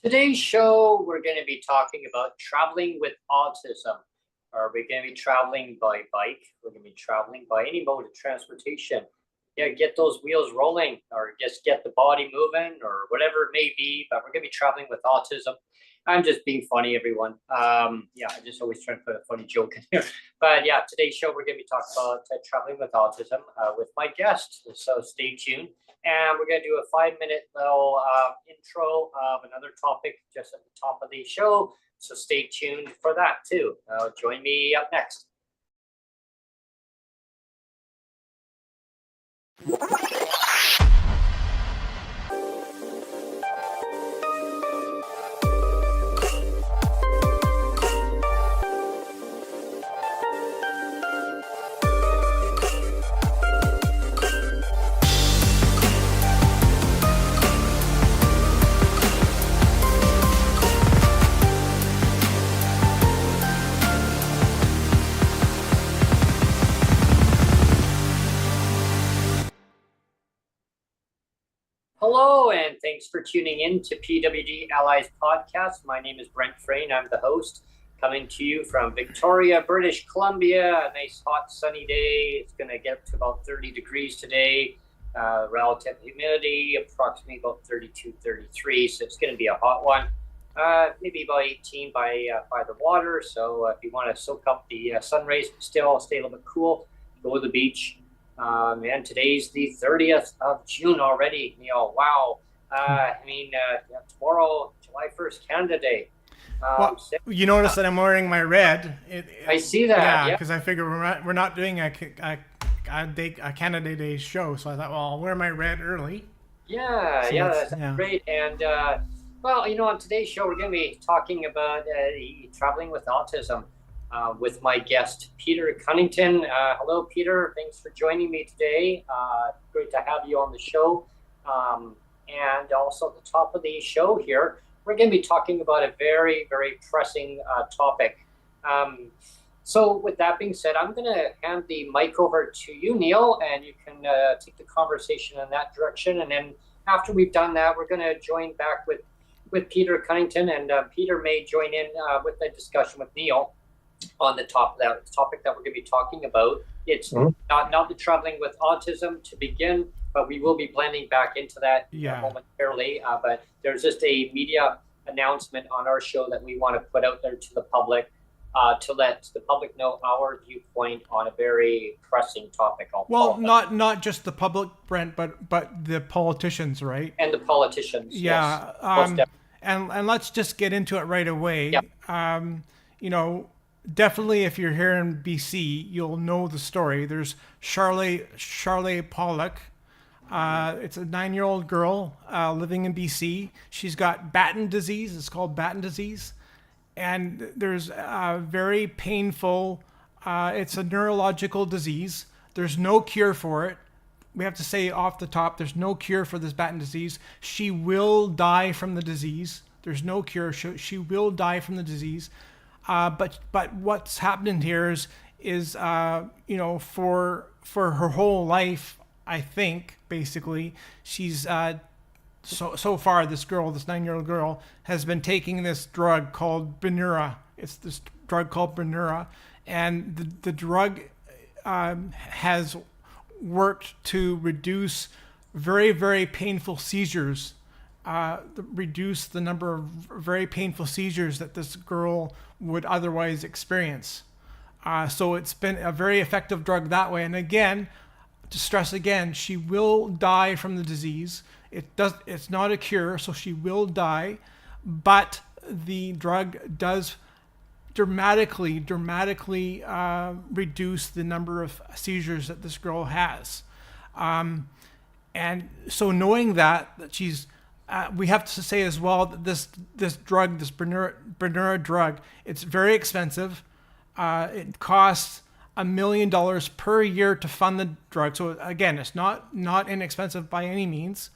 Today's show, we're going to be talking about traveling with autism. Are we going to be traveling by bike? We're going to be traveling by any mode of transportation. Yeah, get those wheels rolling or just get the body moving or whatever it may be. But we're going to be traveling with autism. I'm just being funny, everyone. Yeah, I just always try to put a funny joke in here. But yeah, today's show, we're going to be talking about traveling with autism with my guest. So stay tuned. And we're going to do a 5-minute little intro of another topic just at the top of the show. So stay tuned for that too. Join me up next. Hello, and thanks for tuning in to PWD Allies podcast. My name is Brent Frayne. I'm the host, coming to you from Victoria, British Columbia. A nice, hot, sunny day. It's going to get up to about 30 degrees today. Relative humidity, approximately about 32, 33. So it's going to be a hot one. Maybe about 18 by the water. So if you want to soak up the sun rays, but still stay a little bit cool, go to the beach. And today's the 30th of June already. Wow. Tomorrow, July 1st, Canada Day. You notice that I'm wearing my red. I see that. Yeah, because I figure we're not doing a Canada Day show, so I thought, well, I'll wear my red early. Yeah, that's great. And on today's show, we're going to be talking about traveling with autism. With my guest, Peter Cunnington. Hello, Peter. Thanks for joining me today. Great to have you on the show. And also at the top of the show here, we're going to be talking about a very, very pressing topic. So with that being said, I'm going to hand the mic over to you, Neil, and you can take the conversation in that direction. And then after we've done that, we're going to join back with Peter Cunnington, and Peter may join in with the discussion with Neil on the topic that we're going to be talking about. It's not the traveling with autism to begin, but we will be blending back into that momentarily. But there's just a media announcement on our show that we want to put out there to the public to let the public know our viewpoint on a very pressing topic. Not just the public, Brent, but the politicians, right? And the politicians. Yeah. Yes. And let's just get into it right away. Yep. Definitely, if you're here in BC, you'll know the story. There's Charleigh Pollock. It's a 9-year-old girl living in BC. She's got Batten disease. It's called Batten disease. And there's a very painful, it's a neurological disease. There's no cure for it. We have to say off the top, there's no cure for this Batten disease. She will die from the disease. There's no cure. She will die from the disease. But what's happening here is for her whole life, I think basically she's so far this 9-year-old girl has been taking this drug called Brineura. It's this drug called Brineura, and the drug has worked to reduce very, very painful seizures. Reduce the number of very painful seizures that this girl would otherwise experience. So it's been a very effective drug that way. And again, to stress again, she will die from the disease. It's not a cure, so she will die, but the drug does dramatically reduce the number of seizures that this girl has. And so knowing that she's we have to say as well that this drug, this Brineura drug, it's very expensive. It costs $1 million per year to fund the drug. So again, it's not inexpensive by any means.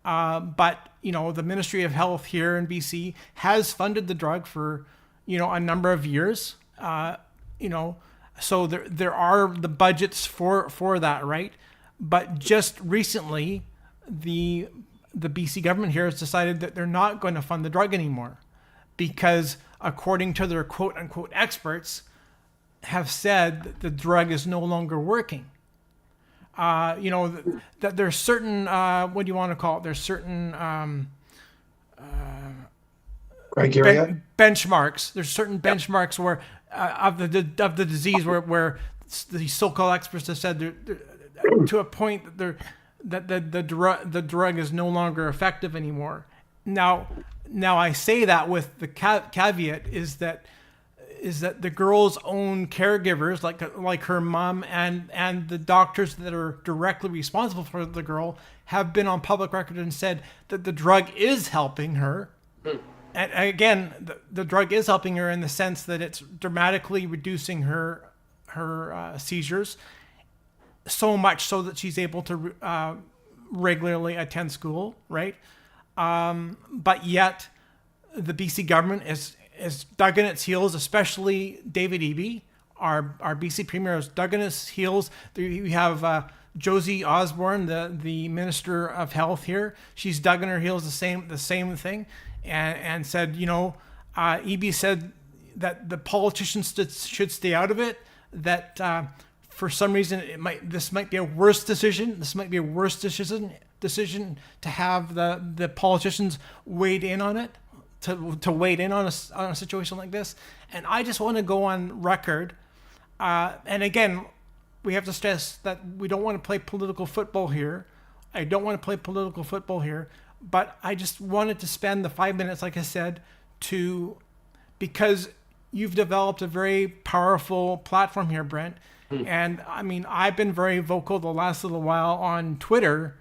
But the Ministry of Health here in BC has funded the drug for a number of years. So there are the budgets for that, right? But just recently, the the BC government here has decided that they're not going to fund the drug anymore because, according to their quote unquote experts, have said that the drug is no longer working. That there's certain, what do you want to call it? There's certain criteria, benchmarks. There's certain benchmarks where of the disease where the so-called experts have said they're to a point that the drug is no longer effective anymore. Now I say that with the caveat is that the girl's own caregivers, like her mom and the doctors that are directly responsible for the girl, have been on public record and said that the drug is helping her. And again, the drug is helping her in the sense that it's dramatically reducing her seizures, so much so that she's able to regularly attend school, right? But yet, the BC government is dug in its heels, especially David Eby, our BC Premier, is dug in his heels. We have Josie Osborne, the Minister of Health here. She's dug in her heels the same thing, and said, Eby said that the politicians should stay out of it. That for some reason this might be a worse decision. This might be a worse decision to have the politicians weighed in on it. To weigh in on a situation like this. And I just want to go on record. And again, we have to stress that we don't want to play political football here. I don't want to play political football here. But I just wanted to spend the 5 minutes, like I said, because you've developed a very powerful platform here, Brent. And I mean, I've been very vocal the last little while on Twitter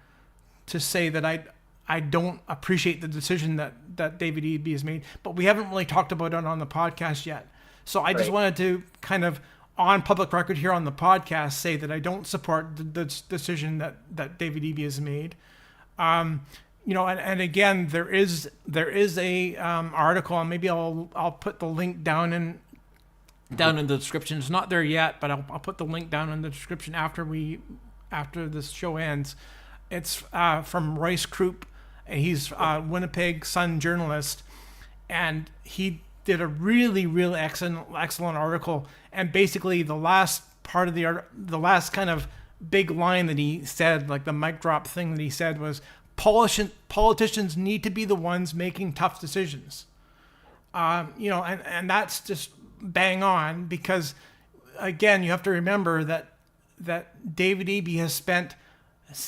to say that I don't appreciate the decision that David Eby has made, but we haven't really talked about it on the podcast yet. So I just wanted to kind of, on public record here on the podcast, say that I don't support the decision that David Eby has made. And again, there is a article, and maybe I'll put the link down in the description. It's not there yet, but I'll put the link down in the description after this show ends. It's from Royce Krupp. He's a Winnipeg Sun journalist, and he did a really, really excellent article. And basically, the last part of the last kind of big line that he said, like the mic drop thing that he said, was politicians need to be the ones making tough decisions. And that's just bang on, because again, you have to remember that David Eby has spent,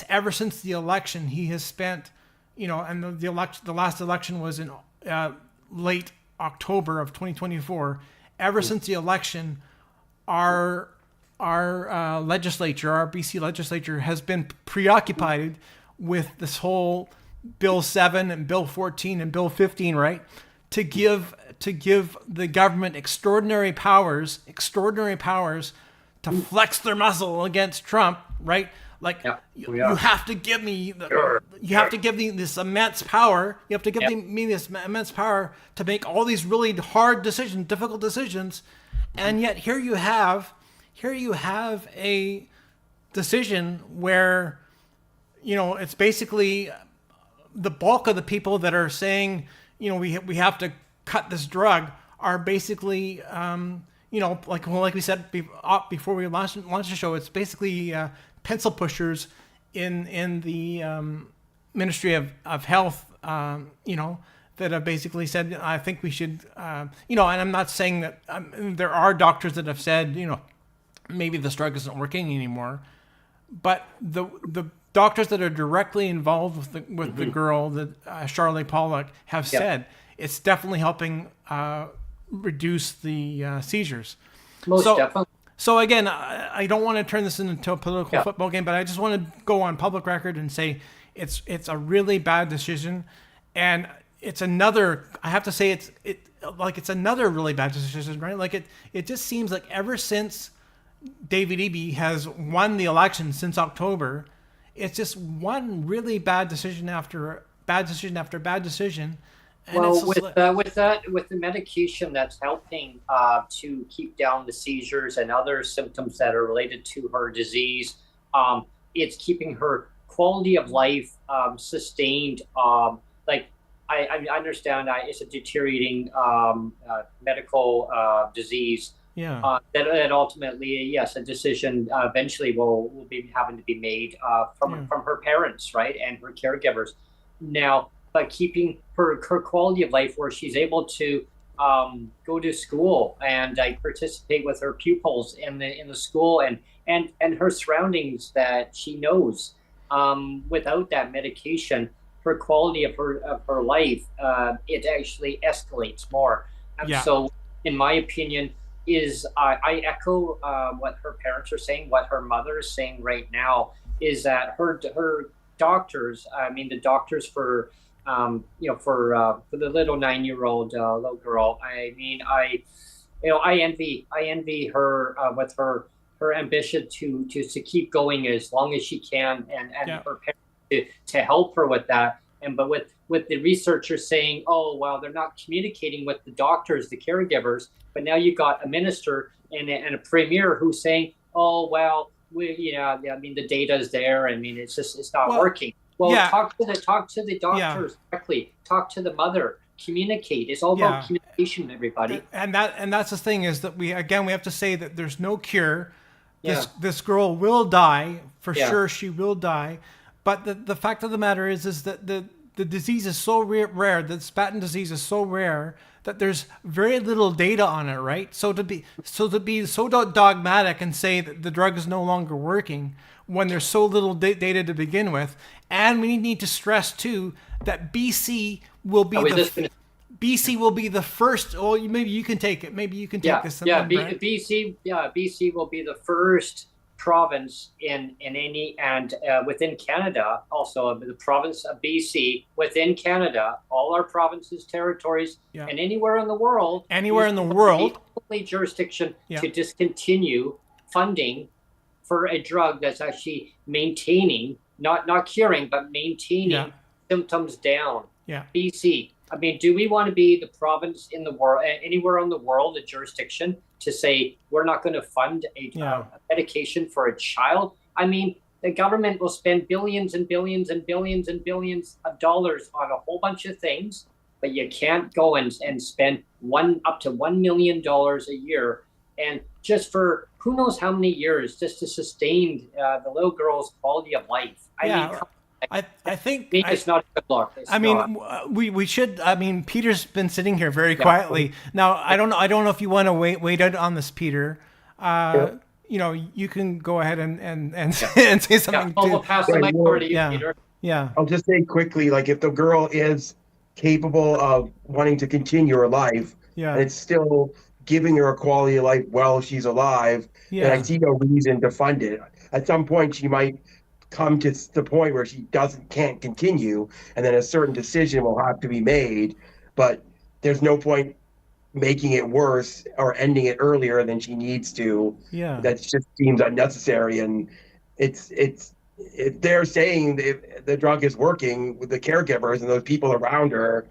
ever since the election, he has spent, and the last election was in late October of 2024. Ever since the election, our legislature, our BC legislature, has been preoccupied with this whole Bill 7 and Bill 14 and Bill 15, right? To give the government extraordinary powers to flex their muscle against Trump, right? Like, you have to give me this immense power. You have to give me this immense power to make all these really hard decisions, difficult decisions. And yet here you have a decision where, it's basically the bulk of the people that are saying, we have to cut this drug are basically, like we said before we launched the show, it's basically pencil pushers in the Ministry of Health, that have basically said, I think we should, and I'm not saying that there are doctors that have said, maybe this drug isn't working anymore, but the doctors that are directly involved with the girl, that Charleigh Pollock, have said it's definitely helping reduce the seizures. Most definitely. So again, I don't want to turn this into a political football game, but I just want to go on public record and say it's a really bad decision, and it's another. I have to say it's another really bad decision, right? Like it just seems like ever since David Eby has won the election since October, it's just one really bad decision after bad decision after bad decision. And well, with the medication that's helping to keep down the seizures and other symptoms that are related to her disease, it's keeping her quality of life sustained. Like I understand that it's a deteriorating medical disease. Yeah. That ultimately, yes, a decision eventually will be having to be made from her parents, right, and her caregivers. Now, but keeping her quality of life where she's able to go to school and participate with her pupils in the school and her surroundings that she knows. Without that medication, her quality of her life, it actually escalates more. So, in my opinion, I echo what her parents are saying. What her mother is saying right now is that her doctors, I mean the doctors for for the little 9-year-old little girl. I mean, I envy her with her ambition to keep going as long as she can, and her parents to help her with that. But with the researchers saying, oh well, they're not communicating with the doctors, the caregivers. But now you've got a minister and a premier who's saying, oh well, I mean the data is there. I mean it's not working. Well, talk to the doctors directly. Talk to the mother. Communicate. It's all about communication, everybody. And that's the thing, is that we have to say that there's no cure. This girl will die for sure. She will die. But the fact of the matter is that the disease is so rare. The Spaten disease is so rare that there's very little data on it, right? So to be so dogmatic and say that the drug is no longer working when there's so little data to begin with, and we need to stress too that BC will be BC will be the first. Oh, maybe you can take it. Maybe you can take this. BC will be the first province in any and within Canada, also the province of BC within Canada, all our provinces, territories, and anywhere in the world, only jurisdiction to discontinue funding for a drug that's actually maintaining, not curing, but maintaining symptoms down. BC. I mean, do we want to be the province in the world, anywhere in the world, a jurisdiction to say we're not going to fund a medication for a child? I mean, the government will spend billions and billions and billions and billions of dollars on a whole bunch of things, but you can't go and spend up to $1 million a year, and just for who knows how many years, just to sustain the little girl's quality of life. I think it's not a good look. We should. I mean, Peter's been sitting here very quietly. Now, I don't know if you want to wait out on this, Peter. You can go ahead and say something. We'll pass the mic over to you, Peter. Yeah. I'll just say quickly, like if the girl is capable of wanting to continue her life, and it's still giving her a quality of life while she's alive, then I see no reason to fund it. At some point, she might come to the point where she can't continue, and then a certain decision will have to be made. But there's no point making it worse or ending it earlier than she needs to. That just seems unnecessary. And it's if they're saying the drug is working with the caregivers and those people around her,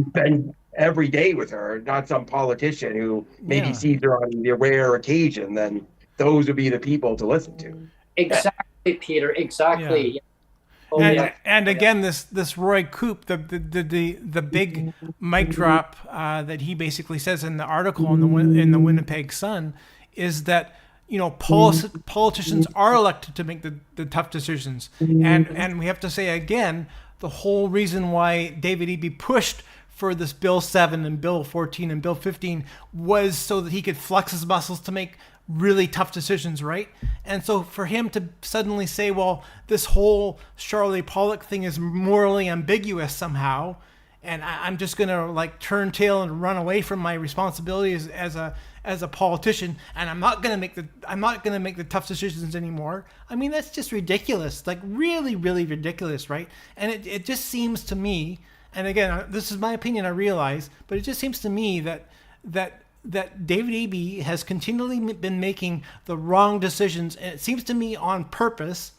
spend every day with her, not some politician who maybe sees her on the rare occasion, then those would be the people to listen to. Exactly, Peter. Exactly. And again, this Roy Coop, the big mic drop that he basically says in the article in the Winnipeg Sun is that politicians are elected to make the tough decisions, and we have to say again, the whole reason why David Eby pushed for this Bill 7 and Bill 14 and Bill 15 was so that he could flex his muscles to make really tough decisions, right? And so for him to suddenly say, well, this whole Charleigh Pollock thing is morally ambiguous somehow, and I'm just gonna turn tail and run away from my responsibilities as a politician, and I'm not gonna make the tough decisions anymore. I mean, that's just ridiculous, really, really ridiculous, right? And it just seems to me, and again, this is my opinion, I realize, but it just seems to me that David Eby has continually been making the wrong decisions, and it seems to me on purpose.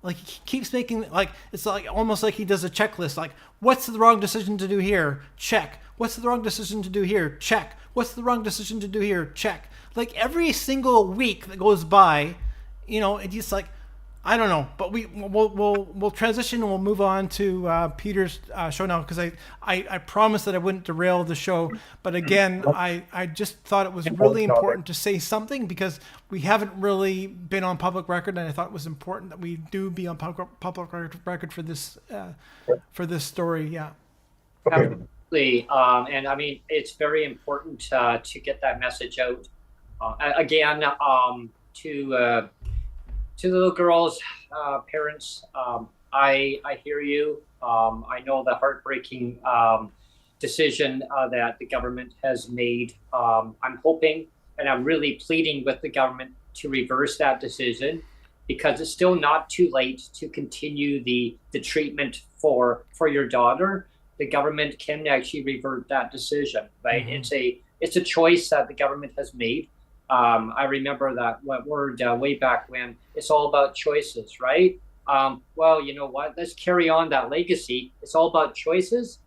He keeps making, it's almost like he does a checklist. What's the wrong decision to do here? Check. What's the wrong decision to do here? Check. What's the wrong decision to do here? Check. Every single week that goes by, it's just I don't know, but we'll transition and we'll move on to Peter's show now, because I promised that I wouldn't derail the show. But again, I just thought it was really important to say something, because we haven't really been on public record, and I thought it was important that we do be on public record for this story. Yeah. Okay. Absolutely, and I mean, it's very important to get that message out. Again, to the little girls' parents, I hear you. I know the heartbreaking decision that the government has made. I'm hoping, and I'm really pleading with the government to reverse that decision, because it's still not too late to continue the treatment for your daughter. The government can actually revert that decision, right? Mm-hmm. It's a choice that the government has made. I remember that word way back when. It's all about choices, right? Well, you know what? Let's carry on that legacy. It's all about choices.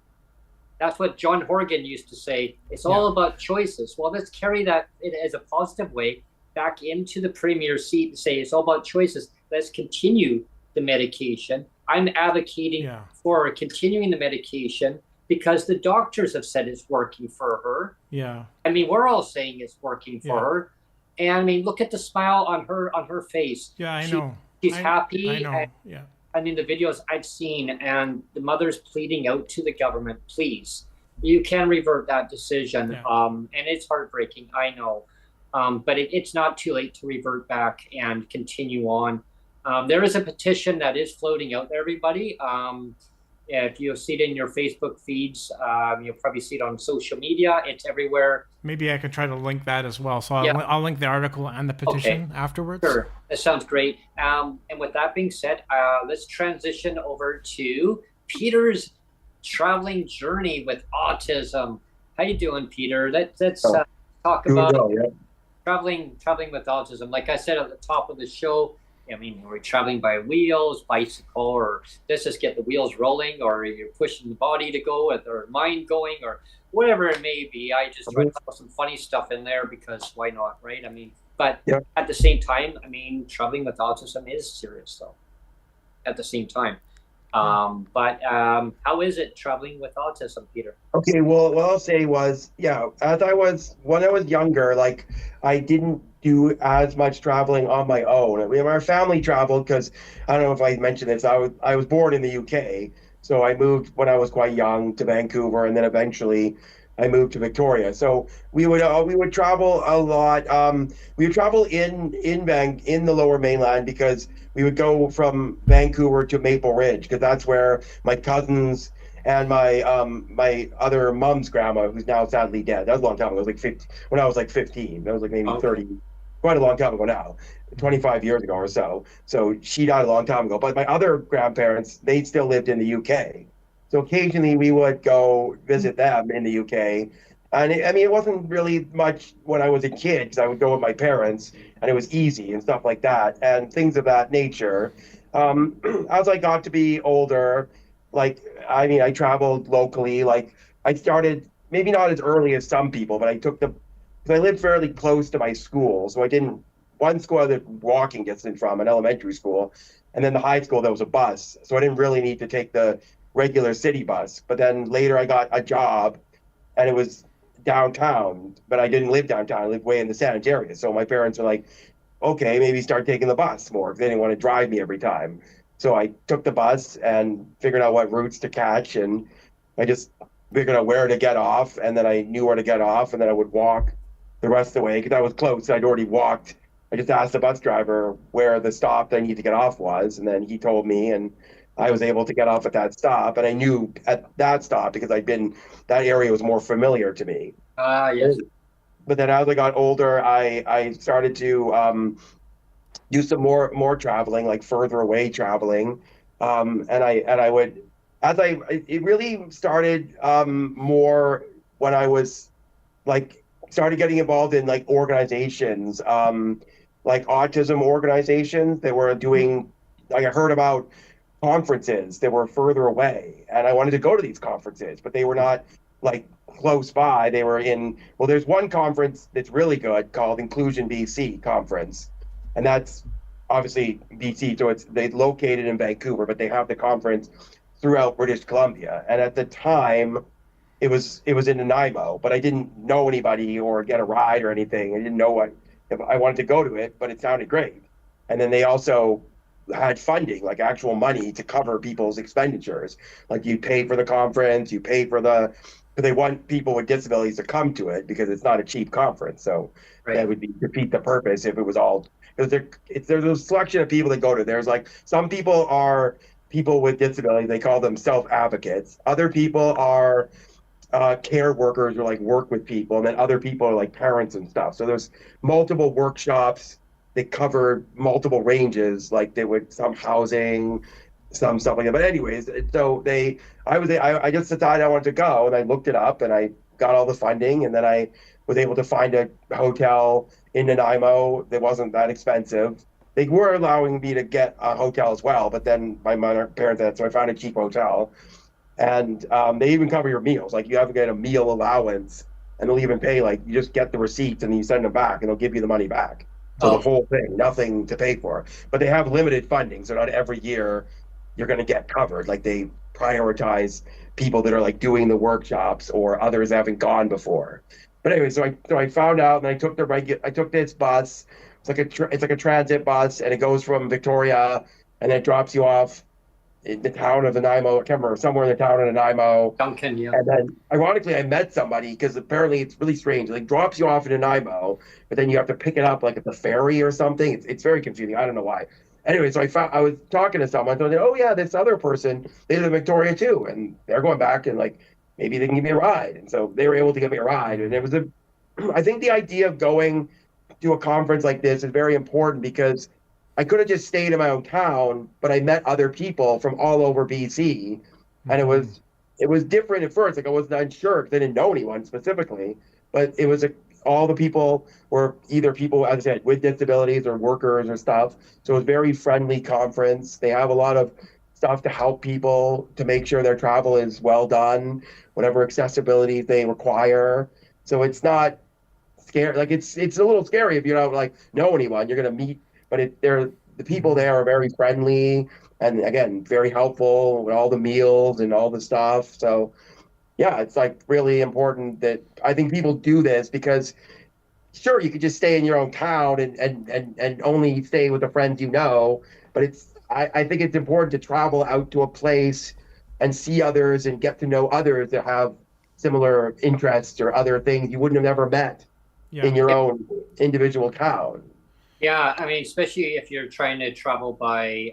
That's what John Horgan used to say. It's all about choices. Well, let's carry that as a positive way back into the premier seat and say it's all about choices. Let's continue the medication. I'm advocating for continuing the medication because the doctors have said it's working for her. Yeah. I mean, we're all saying it's working for her. And I mean, look at the smile on her face. Yeah, I know. She's happy. I know. And, I mean, the videos I've seen, and the mother's pleading out to the government, please, you can revert that decision. Yeah. And it's heartbreaking, I know. But it's not too late to revert back and continue on. There is a petition that is floating out there, everybody. If you see it in your Facebook feeds, you'll probably see it on social media. It's everywhere. Maybe I could try to link that as well. So I'll link the article and the petition afterwards. Sure, that sounds great. And with that being said, let's transition over to Peter's traveling journey with autism. How you doing, Peter? Let's talk about traveling with autism. Like I said at the top of the show, I mean, we're traveling by wheels, bicycle, or let's just get the wheels rolling, or you're pushing the body to go, or mind going, or whatever it may be. I just try to put some funny stuff in there because why not, right? I mean, but at the same time, I mean, traveling with autism is serious, though, at the same time. But how is it traveling with autism, Peter? Okay, well, what I'll say was, when I was younger, like, I didn't do as much traveling on my own. I mean, our family traveled because, I don't know if I mentioned this, I was born in the UK, so I moved when I was quite young to Vancouver, and then eventually I moved to Victoria. So we would travel a lot. We would travel in the Lower Mainland, because we would go from Vancouver to Maple Ridge, because that's where my cousins and my my other mom's grandma, who's now sadly dead. That was a long time ago. It was like 15, when I was like 15. That was like maybe 30, quite a long time ago now, 25 years ago or so. So she died a long time ago. But my other grandparents, they still lived in the UK. So occasionally we would go visit them in the UK. And it wasn't really much when I was a kid, because I would go with my parents, and it was easy and stuff like that, and things of that nature. As I got to be older, like, I mean, I traveled locally. Like, I started, maybe not as early as some people, but because I lived fairly close to my school. So one school I lived walking distance from, an elementary school, and then the high school, there was a bus. So I didn't really need to take the regular city bus. But then later I got a job, and it was downtown, but I didn't live downtown. I lived way in the Saanich area. So my parents were like, okay, maybe start taking the bus more, because they didn't want to drive me every time. So I took the bus and figured out what routes to catch, and I just figured out where to get off, and then I knew where to get off, and then I would walk the rest of the way, because I was close. I'd already walked. I just asked the bus driver where the stop that I need to get off was, and then he told me, and I was able to get off at that stop, and I knew at that stop because that area was more familiar to me. Yes. But then as I got older, I started to do some more traveling, like further away traveling, and I would, it really started more when I was started getting involved in like organizations, like autism organizations. They were doing, like, I heard about conferences that were further away, and I wanted to go to these conferences, but they were not like close by. They were there's one conference that's really good called Inclusion BC conference, and that's obviously BC, so they located in Vancouver, but they have the conference throughout British Columbia. And at the time, it was in Nanaimo, but I didn't know anybody or get a ride or anything. I didn't know what if I wanted to go to it, but it sounded great. And then they also had funding, like actual money to cover people's expenditures. Like you pay for the conference, you pay for but they want people with disabilities to come to it because it's not a cheap conference. So that would defeat the purpose if it was all, because there's a selection of people that go to. There's like some people are people with disabilities, they call them self-advocates. Other people are care workers or like work with people, and then other people are like parents and stuff. So there's multiple workshops that cover multiple ranges, like they would some housing, some stuff like that. But anyways, so I just decided I wanted to go, and I looked it up, and I got all the funding, and then I was able to find a hotel in Nanaimo that wasn't that expensive. They were allowing me to get a hotel as well, but then my parents had, so I found a cheap hotel. And they even cover your meals. Like you have to get a meal allowance, and they'll even pay, like you just get the receipts and you send them back and they'll give you the money back. So the whole thing, nothing to pay for. But they have limited funding, so not every year you're going to get covered. Like they prioritize people that are like doing the workshops or others haven't gone before. But anyway, so I found out, and I took this bus. It's like a transit bus, and it goes from Victoria, and it drops you off in the town of Nanaimo. I can't remember, somewhere in the town of Nanaimo. Duncan, yeah. And then, ironically, I met somebody, because apparently it's really strange. It like drops you off in Nanaimo, but then you have to pick it up like at the ferry or something. It's very confusing. I don't know why. Anyway, so I was talking to someone, so I said, oh yeah, this other person, they live in Victoria too, and they're going back, and like maybe they can give me a ride. And so they were able to give me a ride. And it was I think the idea of going to a conference like this is very important, because I could have just stayed in my own town, but I met other people from all over BC, and it was different at first. Like I wasn't unsure because I didn't know anyone specifically, but it was all the people were either people, as I said, with disabilities or workers or stuff. So it was a very friendly conference. They have a lot of stuff to help people to make sure their travel is well done, whatever accessibility they require. So it's not scary. Like it's a little scary if you don't like know anyone. You're going to meet. But the people there are very friendly and, again, very helpful with all the meals and all the stuff. So, yeah, it's like really important that I think people do this, because, sure, you could just stay in your own town and only stay with the friends you know. But I think it's important to travel out to a place and see others and get to know others that have similar interests or other things you wouldn't have ever met in your own individual town. Yeah, I mean, especially if you're trying to travel by,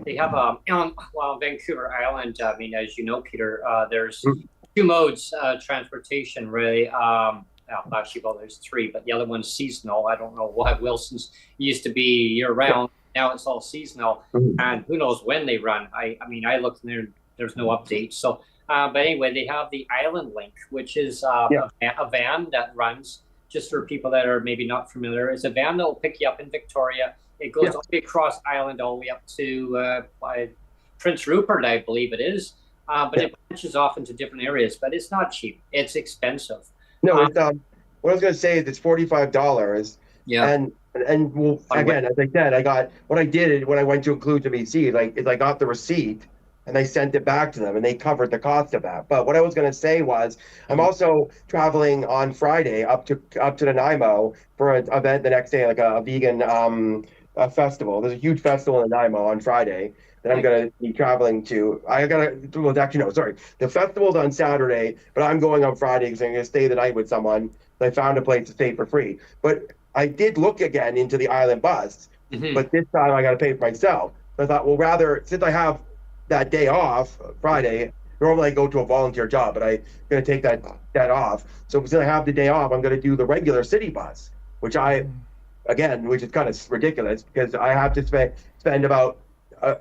they have Vancouver Island. I mean, as you know, Peter, there's two modes transportation, really. Actually, well, there's three, but the other one's seasonal. I don't know why Wilson's used to be year-round. Now it's all seasonal, and who knows when they run. I mean, I looked and there's no update. So, but anyway, they have the Island Link, which is a van that runs. Just for people that are maybe not familiar, it's a van that will pick you up in Victoria. It goes all the way across Island, all the way up to Prince Rupert, I believe it is. But it branches off into different areas. But it's not cheap. It's expensive. No, what I was going to say is it's $45. Yeah. And well, again, as I said, what I did when I went to Include to BC, is I got the receipt, and I sent it back to them, and they covered the cost of that. But what I was going to say was, I'm also traveling on Friday up to Nanaimo for an event the next day, like a vegan festival. There's a huge festival in Nanaimo on Friday that I'm going to be traveling to. The festival's on Saturday, but I'm going on Friday because I'm going to stay the night with someone. I found a place to stay for free. But I did look again into the Island bus, but this time I got to pay for myself. So I thought, well, rather, since I have that day off, Friday, normally I go to a volunteer job, but I'm going to take that off. So since I have the day off, I'm going to do the regular city bus, which is kind of ridiculous, because I have to spend about,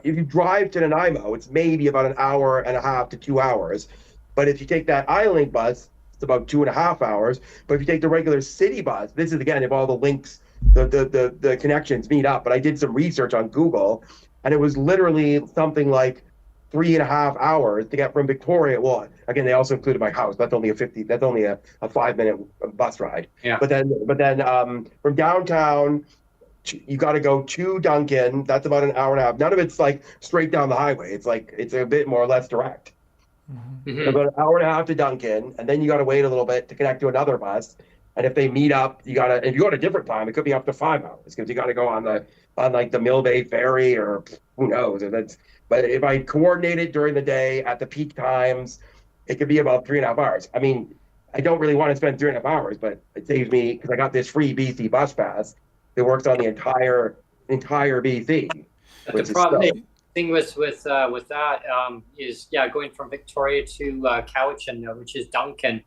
if you drive to Nanaimo, it's maybe about an hour and a half to 2 hours. But if you take that Island bus, it's about 2.5 hours. But if you take the regular city bus, this is, again, if all the links, the connections meet up. But I did some research on Google, and it was literally something like 3.5 hours to get from Victoria. Well, again, they also included my house. That's only a 5-minute bus ride. Yeah. But then from downtown you got to go to Duncan. That's about an hour and a half. None of it's like straight down the highway. It's like it's a bit more or less direct. Mm-hmm. About an hour and a half to Duncan, and then you got to wait a little bit to connect to another bus. And if they meet up, you gotta. If you go at a different time, it could be up to 5 hours because you got to go on like the Mill Bay ferry or who knows. But if I coordinate it during the day at the peak times, it could be about 3.5 hours. I mean, I don't really want to spend 3.5 hours, but it saves me because I got this free BC bus pass that works on the entire BC. The problem thing with that is going from Victoria to Cowichan, which is Duncan.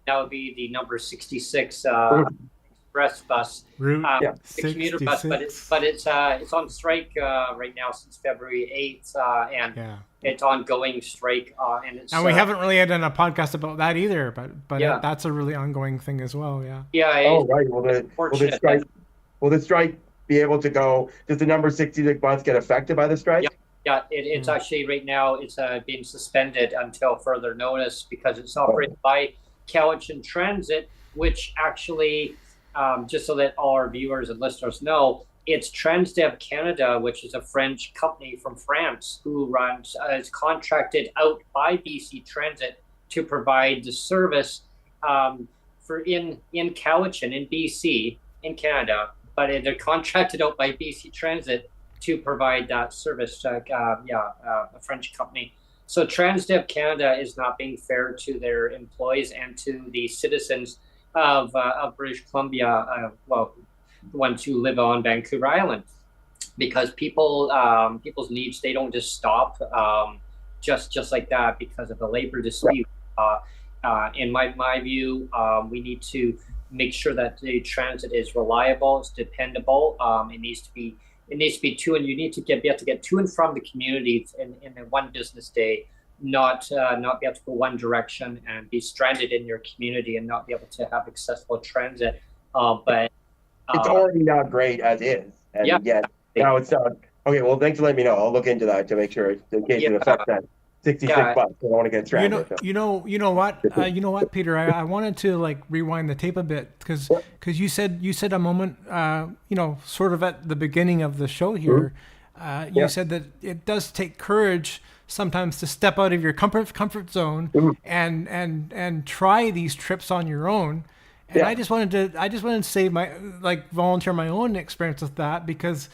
That would be the number 66 express bus, the commuter bus, but it's on strike right now since February 8th, and it's ongoing strike, and we haven't really done a podcast about that either, but that's a really ongoing thing as well. Oh right. Will the strike be able to go? Does the number 66 bus get affected by the strike? It's actually right now it's being suspended until further notice because it's operated by Cowichan Transit, which actually, just so that all our viewers and listeners know, it's Transdev Canada, which is a French company from France who runs, is contracted out by BC Transit to provide the service for in Cowichan, in BC, in Canada, but they're contracted out by BC Transit to provide that service, a French company. So Transdev Canada is not being fair to their employees and to the citizens of British Columbia, the ones who live on Vancouver Island, because people's needs, they don't just stop just like that because of the labor dispute. In my view, we need to make sure that the transit is reliable, it's dependable. It needs to be to, and you need to be able to get to and from the community in one business day, not be able to go one direction and be stranded in your community and not be able to have accessible transit. But it's already not great as is. And yet now it's not. Okay, well, thanks for letting me know. I'll look into that to make sure in case it affects that 66 bucks. I don't want to get stranded. You know what, Peter? I wanted to rewind the tape a bit because you said a moment, sort of at the beginning of the show here, you said that it does take courage sometimes to step out of your comfort zone and try these trips on your own. And I just wanted to say volunteer my own experience with that because,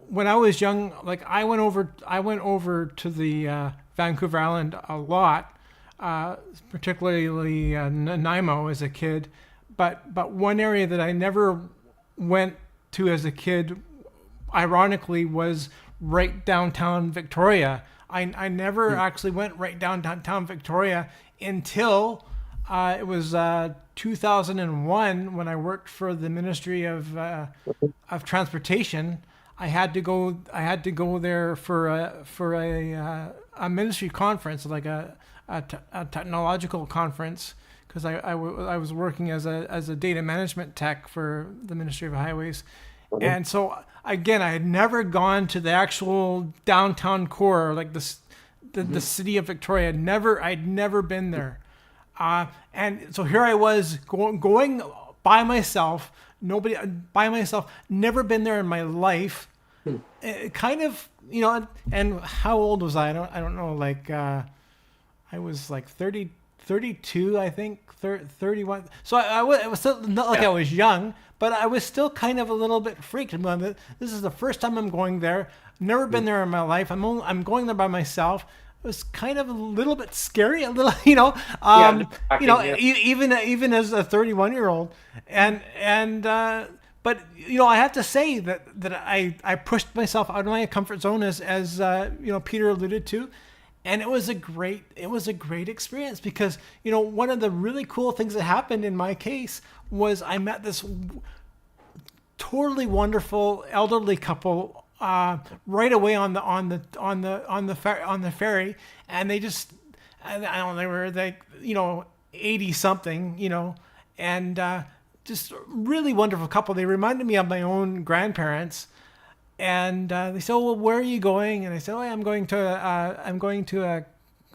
when I was young, I went over to the Vancouver Island a lot, particularly Nanaimo as a kid. But one area that I never went to as a kid, ironically, was right downtown Victoria. I never actually went right downtown Victoria until it was 2001 when I worked for the Ministry of Transportation. I had to go there for a ministry conference, like a technological conference, because I was working as a data management tech for the Ministry of Highways, and so again I had never gone to the actual downtown core, like the city of Victoria. I'd never been there, and so here I was going by myself. Never been there in my life. Kind of, and how old was I? I don't know. I was 32, I think, 31. So I was still not like I was young, but I was still kind of a little bit freaked. This is the first time I'm going there. Never been there in my life. I'm going there by myself. It was kind of a little bit scary, a little, even as a 31-year-old, but I have to say that I pushed myself out of my comfort zone as Peter alluded to, and it was a great experience because one of the really cool things that happened in my case was I met this totally wonderful elderly couple right away on the ferry, and they just, I don't know, they were 80 something, and just really wonderful couple. They reminded me of my own grandparents, and they said, "Oh, well, where are you going?" And I said, "Oh, I'm going to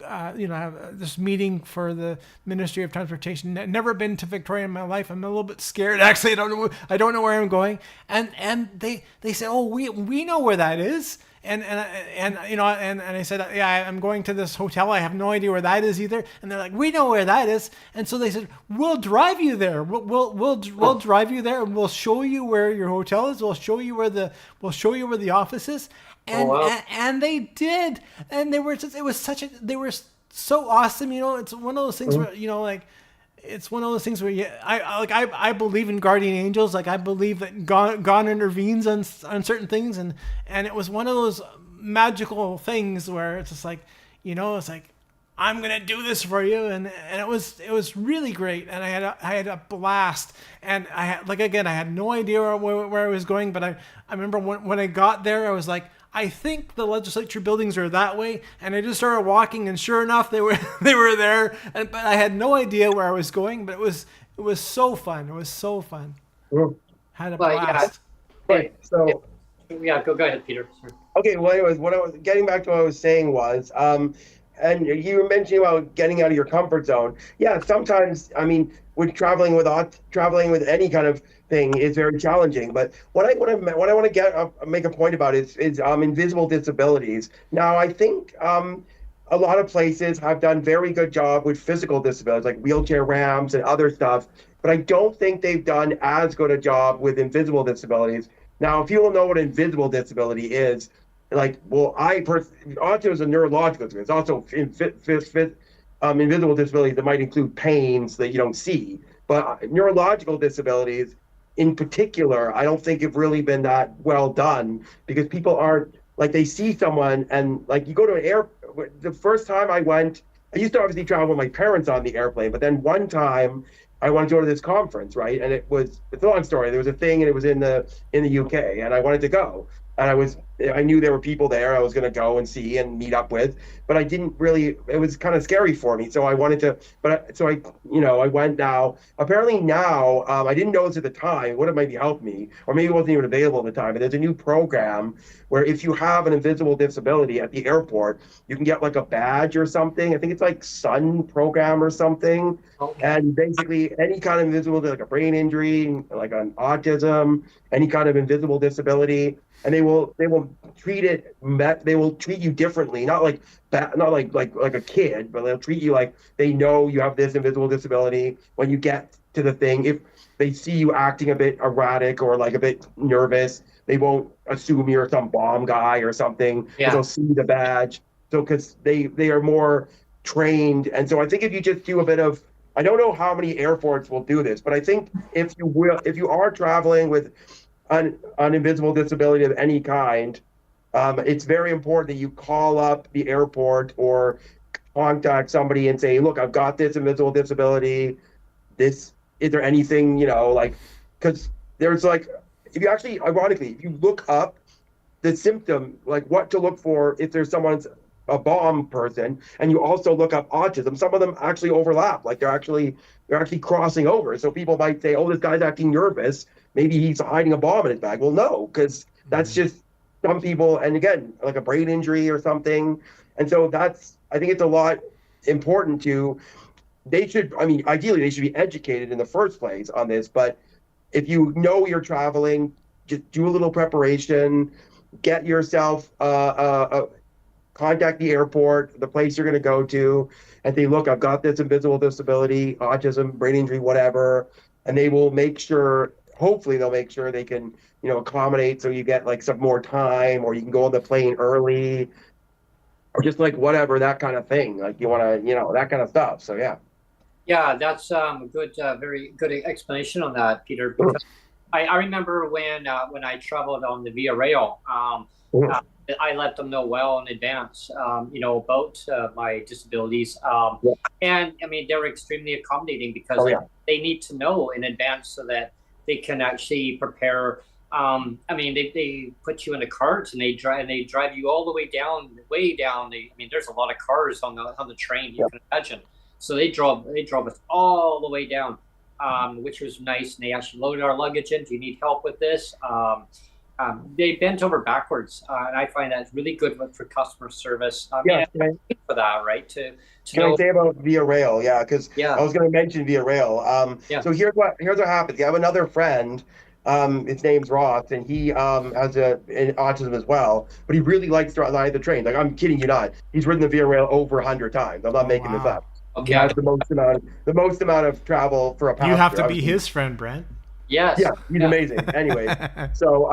this meeting for the Ministry of Transportation. Never been to Victoria in my life. I'm a little bit scared. Actually, I don't know where I'm going. And they say, oh, we know where that is. And I said, yeah, I'm going to this hotel. I have no idea where that is either. And they're like, we know where that is. And so they said, we'll drive you there. We'll drive you there, and we'll show you where your hotel is. We'll show you where the office is. And they did. And they were so awesome. It's one of those things where it's one of those things where I believe in guardian angels. Like, I believe that God intervenes on certain things, and it was one of those magical things where it's just like, it's like, I'm gonna do this for you, and it was really great, and I had a blast, and I had no idea where I was going, but I remember when I got there, I was like, I think the legislature buildings are that way, and I just started walking, and sure enough, they were there. But I had no idea where I was going. But it was so fun. It was so fun. Had a blast. Yeah. Right. So yeah, go ahead, Peter. Sorry. Okay. Well, anyways, what I was getting back to what I was saying was, and you were mentioning about getting out of your comfort zone. Yeah, sometimes, with traveling with any kind of thing is very challenging. But what I want to make a point about is invisible disabilities. Now, I think a lot of places have done very good job with physical disabilities, like wheelchair ramps and other stuff. But I don't think they've done as good a job with invisible disabilities. Now, if you will know what invisible disability is, autism is a neurological disability. It's also invisible disabilities that might include pains that you don't see. But neurological disabilities, in particular, I don't think have really been that well done, because people aren't, they see someone, and you go to an airport. The first time I went, I used to obviously travel with my parents on the airplane, but then one time I wanted to go to this conference, right? And it's a long story. There was a thing, and it was in the UK, and I wanted to go. And I knew there were people there I was going to go and see and meet up with, but I didn't really, it was kind of scary for me. So I wanted to, I went now. Apparently now, I didn't know this at the time, would have maybe helped me, or maybe it wasn't even available at the time, but there's a new program where if you have an invisible disability at the airport, you can get a badge or something. I think it's Sun program or something. Okay. And basically any kind of invisible, like a brain injury, like an autism, any kind of invisible disability, and they will treat you differently, not like a kid, but they'll treat you like they know you have this invisible disability. When you get to the thing, if they see you acting a bit erratic or a bit nervous, they won't assume you're some bomb guy or something. Yeah. They'll see the badge. So because they are more trained, and so I think if you just do a bit of, I don't know how many airports will do this, but I think if you are traveling with an invisible disability of any kind, it's very important that you call up the airport or contact somebody and say, look, I've got this invisible disability. Is there anything, because there's if you actually, ironically, if you look up the symptom, what to look for if there's someone's a bomb person, and you also look up autism, some of them actually overlap. They're actually crossing over. So people might say, oh, this guy's acting nervous. Maybe he's hiding a bomb in his bag. Well, no, because that's just some people, and again, like a brain injury or something. And so I think it's a lot important ideally they should be educated in the first place on this, but if you know you're traveling, just do a little preparation, get yourself, contact the airport, the place you're going to go to, and say, look, I've got this invisible disability, autism, brain injury, whatever, and they will make sure, hopefully they'll make sure they can, accommodate so you get some more time, or you can go on the plane early, or just whatever, that kind of thing. You want to, that kind of stuff. So, yeah. Yeah, that's good, very good explanation on that, Peter. Because I remember when I traveled on the Via Rail, I let them know well in advance, about my disabilities. And they were extremely accommodating, because they need to know in advance so that they can actually prepare. They put you in a cart and they drive you all the way down. There's a lot of cars on the train, you can imagine. So they drove us all the way down, which was nice. And they actually loaded our luggage in. Do you need help with this? they bent over backwards, and I find that's really good for customer service. Yeah, for that, right? To Can I say about Via Rail? Yeah, because yeah, I was going to mention Via Rail. yeah, So here's what happens. I have another friend. His name's Ross, and he has an autism as well. But he really likes to ride the train. Like, I'm kidding you not. He's ridden the Via Rail over 100 times. I'm not Oh, making this wow. up. He okay, has the most amount of travel for a passenger. You have to be his friend, Brent. yes, Yeah, he's amazing. Anyways, so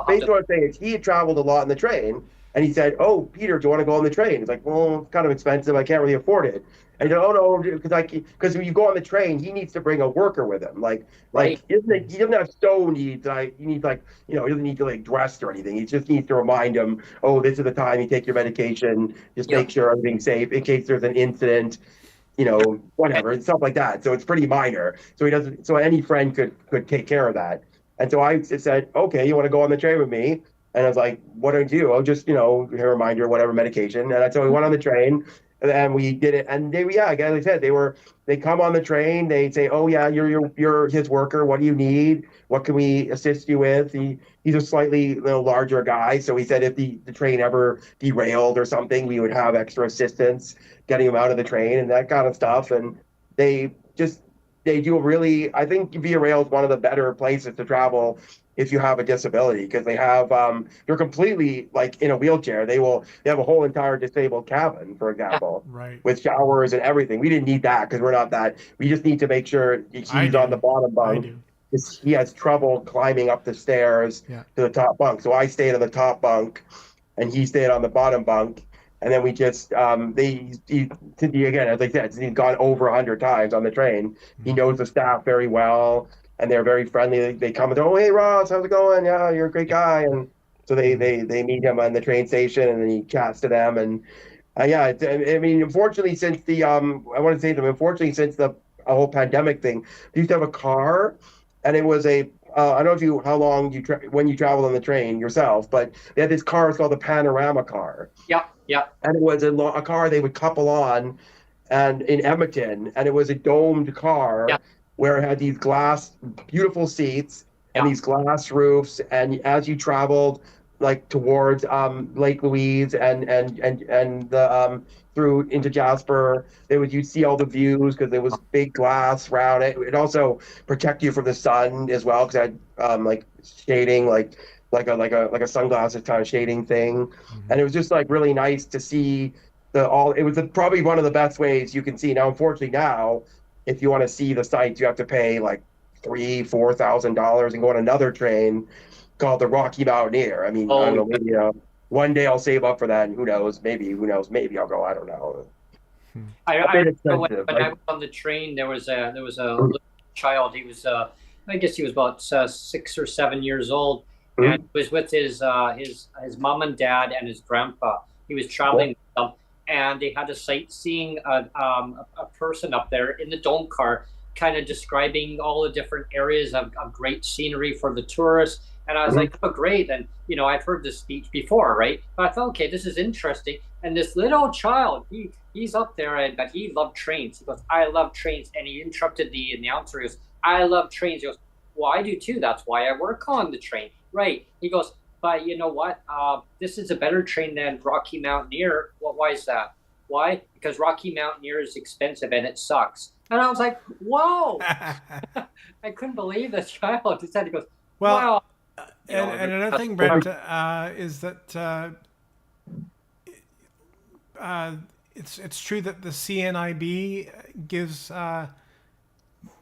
basically what I'm saying is he had traveled a lot in the train, and he said, "Oh, Peter, do you want to go on the train?" He's like, "Well, it's kind of expensive. I can't really afford it." And he said, "Oh no, because when you go on the train, he needs to bring a worker with him. right, He doesn't have so needs. He needs he doesn't need to like dress or anything. He just needs to remind him, oh, this is the time you take your medication. Just yeah, make sure everything's safe in case there's an incident." Whatever and stuff like that. So it's pretty minor. So he doesn't. So any friend could take care of that. And so I said, okay, you want to go on the train with me? And I was like, what do I do? I'll just, a reminder, whatever medication. And so we went on the train, and we did it. And yeah, like I said, they come on the train. They say, oh yeah, you're his worker. What do you need? What can we assist you with? He's a slightly larger guy, so he said if the train ever derailed or something, we would have extra assistance getting him out of the train and that kind of stuff. And they do really, I think Via Rail is one of the better places to travel if you have a disability, because they have you're completely like in a wheelchair. They have a whole entire disabled cabin, for example, Right. with showers and everything. We didn't need that because we're not that. We just need to make sure he's on the bottom bunk. He has trouble climbing up the stairs to the top bunk. So I stayed on the top bunk and he stayed on the bottom bunk. And then we just, again, as I said, he's gone over 100 times on the train. He knows the staff very well, and they're very friendly. They come and, oh, hey, Ross, how's it going? Yeah, you're a great guy. And so they meet him on the train station, and then he chats to them. And I mean, unfortunately, since unfortunately, since the whole pandemic thing, they used to have a car, and it was I don't know how long when you traveled on the train yourself, but they had this car. It's called the Panorama car. yeah, yeah. And it was a car they would couple on, and in Edmonton, and it was a domed car where it had these beautiful seats and these glass roofs. And as you traveled, like towards Lake Louise and the through into Jasper, you'd see all the views because there was big glass around it. It also protect you from the sun as well, because it had like shading, like a sunglasses kind of shading thing. And it was just like really nice to see it was probably one of the best ways you can see. Now, unfortunately, if you want to see the sites, you have to pay like $3,000-$4,000 and go on another train called the Rocky Mountaineer. I mean, I don't know, maybe one day I'll save up for that, and who knows, maybe I'll go. I don't know. I remember when I was on the train, there was a little child. He was I guess he was about 6 or 7 years old, and he was with his mom and dad and his grandpa. He was traveling with them, and they had a sightseeing a person up there in the dome car, kind of describing all the different areas of great scenery for the tourists. And I was like, oh, great. And, I've heard this speech before, right? But I thought, okay, this is interesting. And this little child, he's up there, but he loved trains. He goes, I love trains. And he interrupted the announcer. He goes, I love trains. He goes, well, I do too. That's why I work on the train. Right. He goes, but you know what? This is a better train than Rocky Mountaineer. Well, why is that? Why? Because Rocky Mountaineer is expensive and it sucks. And I was like, whoa. I couldn't believe the child. He said, he goes, well, wow. And another thing, Brent, is that it's true that the CNIB gives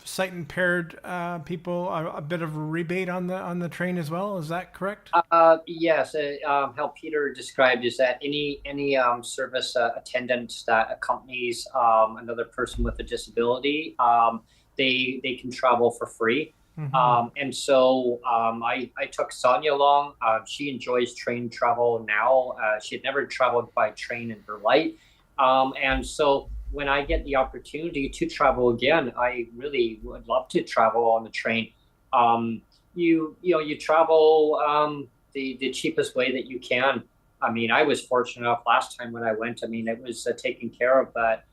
sight impaired people a bit of a rebate on the train as well. Is that correct? Yes. How Peter described is that any service attendant that accompanies another person with a disability, they can travel for free. And so I took Sonia along. She enjoys train travel now. She had never traveled by train in her life. And so when I get the opportunity to travel again, I really would love to travel on the train. You travel the cheapest way that you can. I mean, I was fortunate enough last time when I went. I mean, it was taken care of, but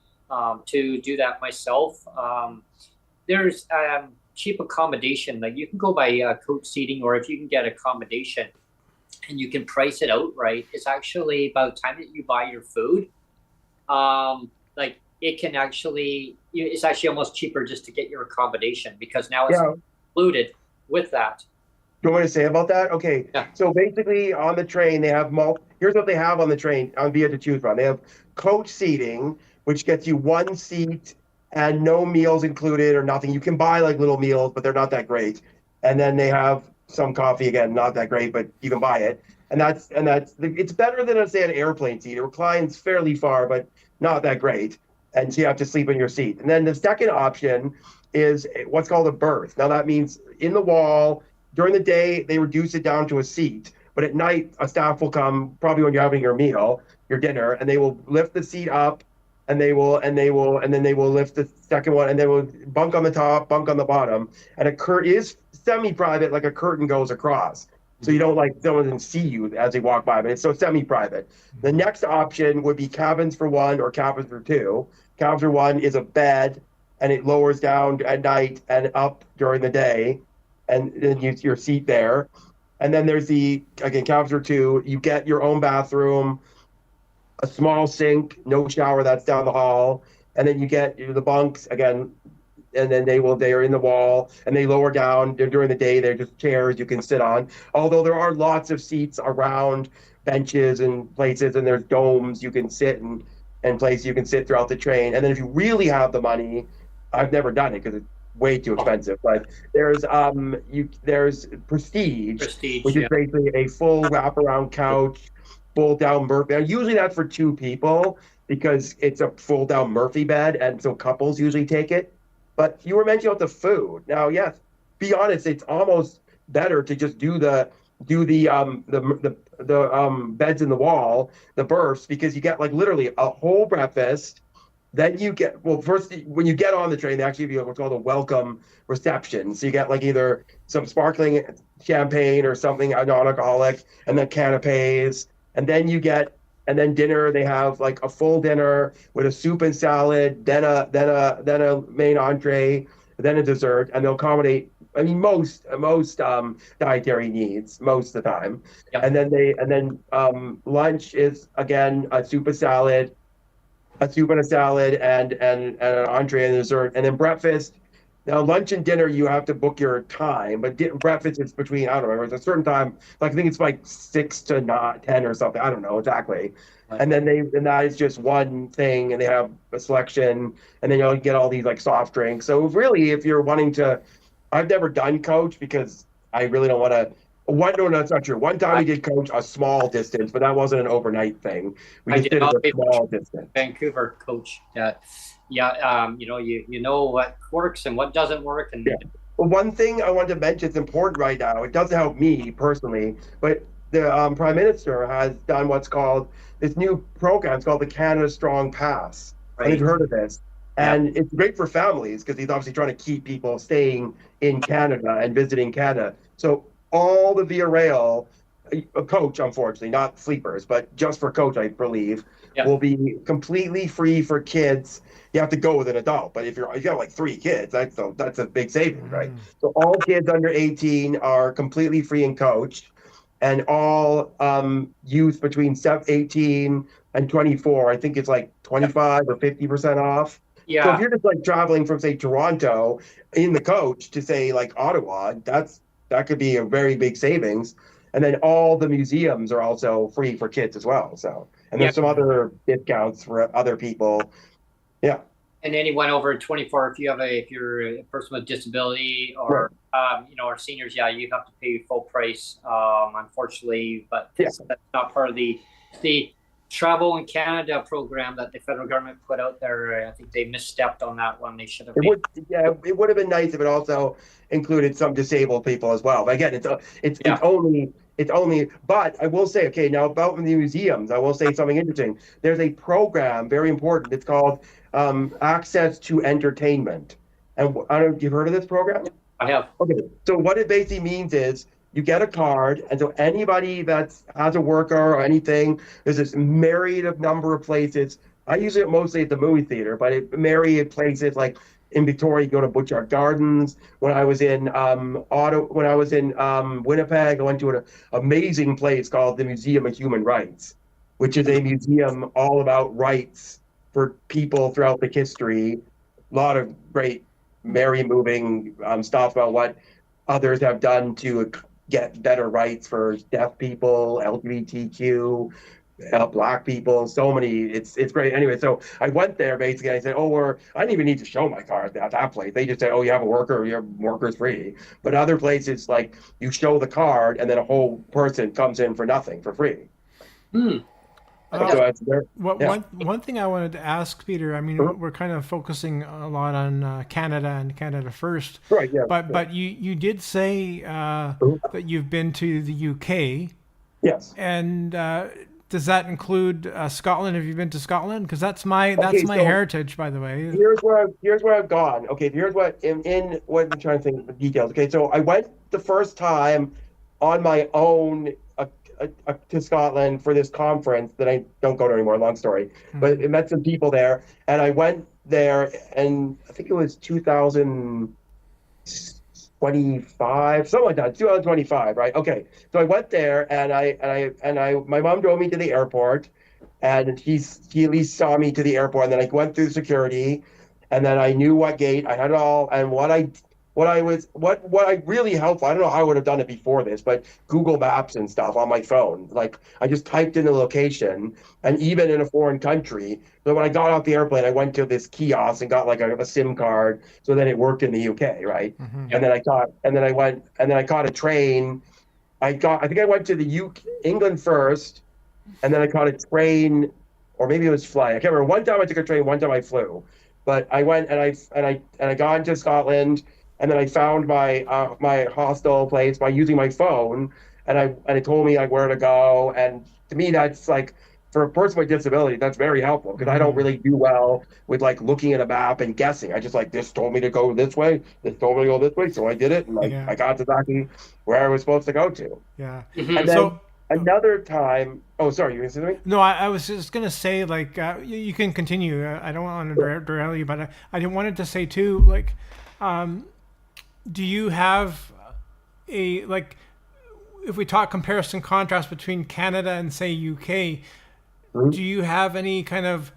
to do that myself, there's cheap accommodation. Like you can go by coach seating, or if you can get accommodation, and you can price it out right, it's actually by the time that you buy your food, like it can actually, it's actually almost cheaper just to get your accommodation, because now it's included with that. You want me to say about that? Okay. Yeah. So basically on the train, they have here's what they have on the train on via to choose from. They have coach seating, which gets you one seat and no meals included or nothing. You can buy like little meals, but they're not that great. And then they have some coffee, again, not that great, but you can buy it. And it's better than, say, an airplane seat. It reclines fairly far, but not that great. And so you have to sleep in your seat. And then the second option is what's called a berth. Now that means in the wall. During the day, they reduce it down to a seat, but at night, a staff will come, probably when you're having your meal, your dinner, and they will lift the seat up, and then they will lift the second one, and they will bunk on the top, bunk on the bottom, and a curtain is semi-private, like a curtain goes across, so you don't like someone can see you as they walk by, but it's so semi-private. The next option would be cabins for one or cabins for two. Cabins for one is a bed, and it lowers down at night and up during the day. And then your seat there. And then there's cabins for two, you get your own bathroom, a small sink, no shower, that's down the hall. And then you get the bunks again, and then they are in the wall and they lower down. During the day, they're just chairs you can sit on. Although there are lots of seats around benches and places, and there's domes you can sit and places you can sit throughout the train. And then if you really have the money, I've never done it because it's way too expensive, but there's Prestige, which is basically a full wraparound couch, full down Murphy. Usually that's for two people because it's a full down Murphy bed, and so couples usually take it. But you were mentioning about the food. Now, yes, be honest, it's almost better to just do the beds in the wall, the berths, because you get like literally a whole breakfast. Then you get, first, when you get on the train, they actually give you what's called a welcome reception. So you get like either some sparkling champagne or something non-alcoholic, and then canapes. And then then dinner, they have like a full dinner with a soup and salad, then a main entree, then a dessert, and they'll accommodate, I mean, most dietary needs most of the time. Yep. And then lunch is, again, a soup and salad, and an entree and dessert. And then breakfast, now lunch and dinner, you have to book your time, but breakfast is between, I don't know, it's a certain time, like I think it's like 6 to 10 or something, I don't know exactly. Right. And then that is just one thing, and they have a selection, and then you'll get all these like soft drinks. So really, if you're wanting to, I've never done coach because I really don't want to. No, that's not true. One time we did coach a small distance, but that wasn't an overnight thing. We just did a small distance. Vancouver coach. You know what works and what doesn't work. And Well, one thing I wanted to mention, it's important right now. It doesn't help me personally, but the Prime Minister has done what's called this new program. It's called the Canada Strong Pass. Right. I've heard of this. And it's great for families because he's obviously trying to keep people staying in Canada and visiting Canada. So all the Via Rail, coach, unfortunately, not sleepers, but just for coach, I believe, will be completely free for kids. You have to go with an adult, but if you got like 3 kids, that's a big savings, right? So all kids under 18 are completely free in coach, and all youth between 18 and 24, I think it's like 25 or 50% off. Yeah. So if you're just like traveling from, say, Toronto in the coach to, say, like Ottawa, that could be a very big savings. And then all the museums are also free for kids as well. So, and there's some other discounts for other people. Yeah. And anyone over 24, if you're a person with disability or or seniors, you have to pay full price, unfortunately. But that's not part of the Travel in Canada program that the federal government put out there. I think they misstepped on that one. They should have. It would have been nice if it also included some disabled people as well. But again, it's only. But I will say, okay, now about the museums, I will say something interesting. There's a program, very important. It's called Access to Entertainment. And I don't know, you've heard of this program? I have. Okay, so what it basically means is you get a card, and so anybody that has a worker or anything, there's this myriad of number of places. I use it mostly at the movie theater, but it myriad places like in Victoria, you go to Butchart Gardens. When I was in Winnipeg, I went to an amazing place called the Museum of Human Rights, which is a museum all about rights for people throughout the history. A lot of great, very moving stuff about what others have done to get better rights for deaf people, LGBTQ, Black people, so many. It's great. Anyway, so I went there basically. I said, I didn't even need to show my card at that place. They just said, oh, you have a worker, your worker's free. But other places, like you show the card and then a whole person comes in for nothing, for free. One thing I wanted to ask, Peter, I mean, we're kind of focusing a lot on Canada and Canada first. Right, yeah. But you did say that you've been to the UK. Yes. And does that include Scotland? Have you been to Scotland? Because that's my heritage, by the way. Here's where I've gone. Okay, here's what in what I'm trying to think of the details. Okay, so I went the first time on my own to Scotland for this conference that I don't go to anymore. Long story, but I met some people there, and I went there, and I think it was 2025, something like that, 2025, right? Okay, so I went there, and my mom drove me to the airport, and he at least saw me to the airport, and then I went through security, and then I knew what gate I had it all, and what I really helpful. I don't know how I would have done it before this, but Google Maps and stuff on my phone. Like I just typed in the location, and even in a foreign country. So when I got off the airplane, I went to this kiosk and got like a SIM card, so then it worked in the UK, right? And then I caught a train. I think I went to the England first, and then I caught a train, or maybe it was flying. I can't remember. One time I took a train, one time I flew. But I went and I got into Scotland. And then I found my my hostel place by using my phone, and it told me like where to go. And to me, that's like, for a person with disability, that's very helpful, because I don't really do well with like looking at a map and guessing. I just like, this told me to go this way, this told me to go this way, so I did it, and I got to exactly where I was supposed to go to. Yeah. And then another time. Oh, sorry, you gonna say something? No, I was just gonna say, like, you can continue. I don't want to derail you, but I wanted to say too, like, do you have if we talk comparison contrast between Canada and say UK, do you have any kind of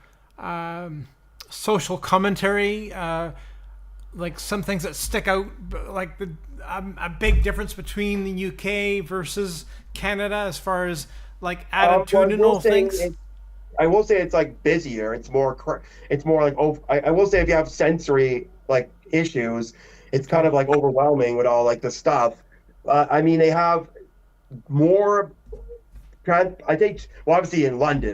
social commentary, like some things that stick out, like a big difference between the UK versus Canada as far as like attitudinal things? I will say it's like busier. It's more like, I will say if you have sensory like issues, it's kind of like overwhelming with all like the stuff. I mean, they have more, I think, well, obviously in London,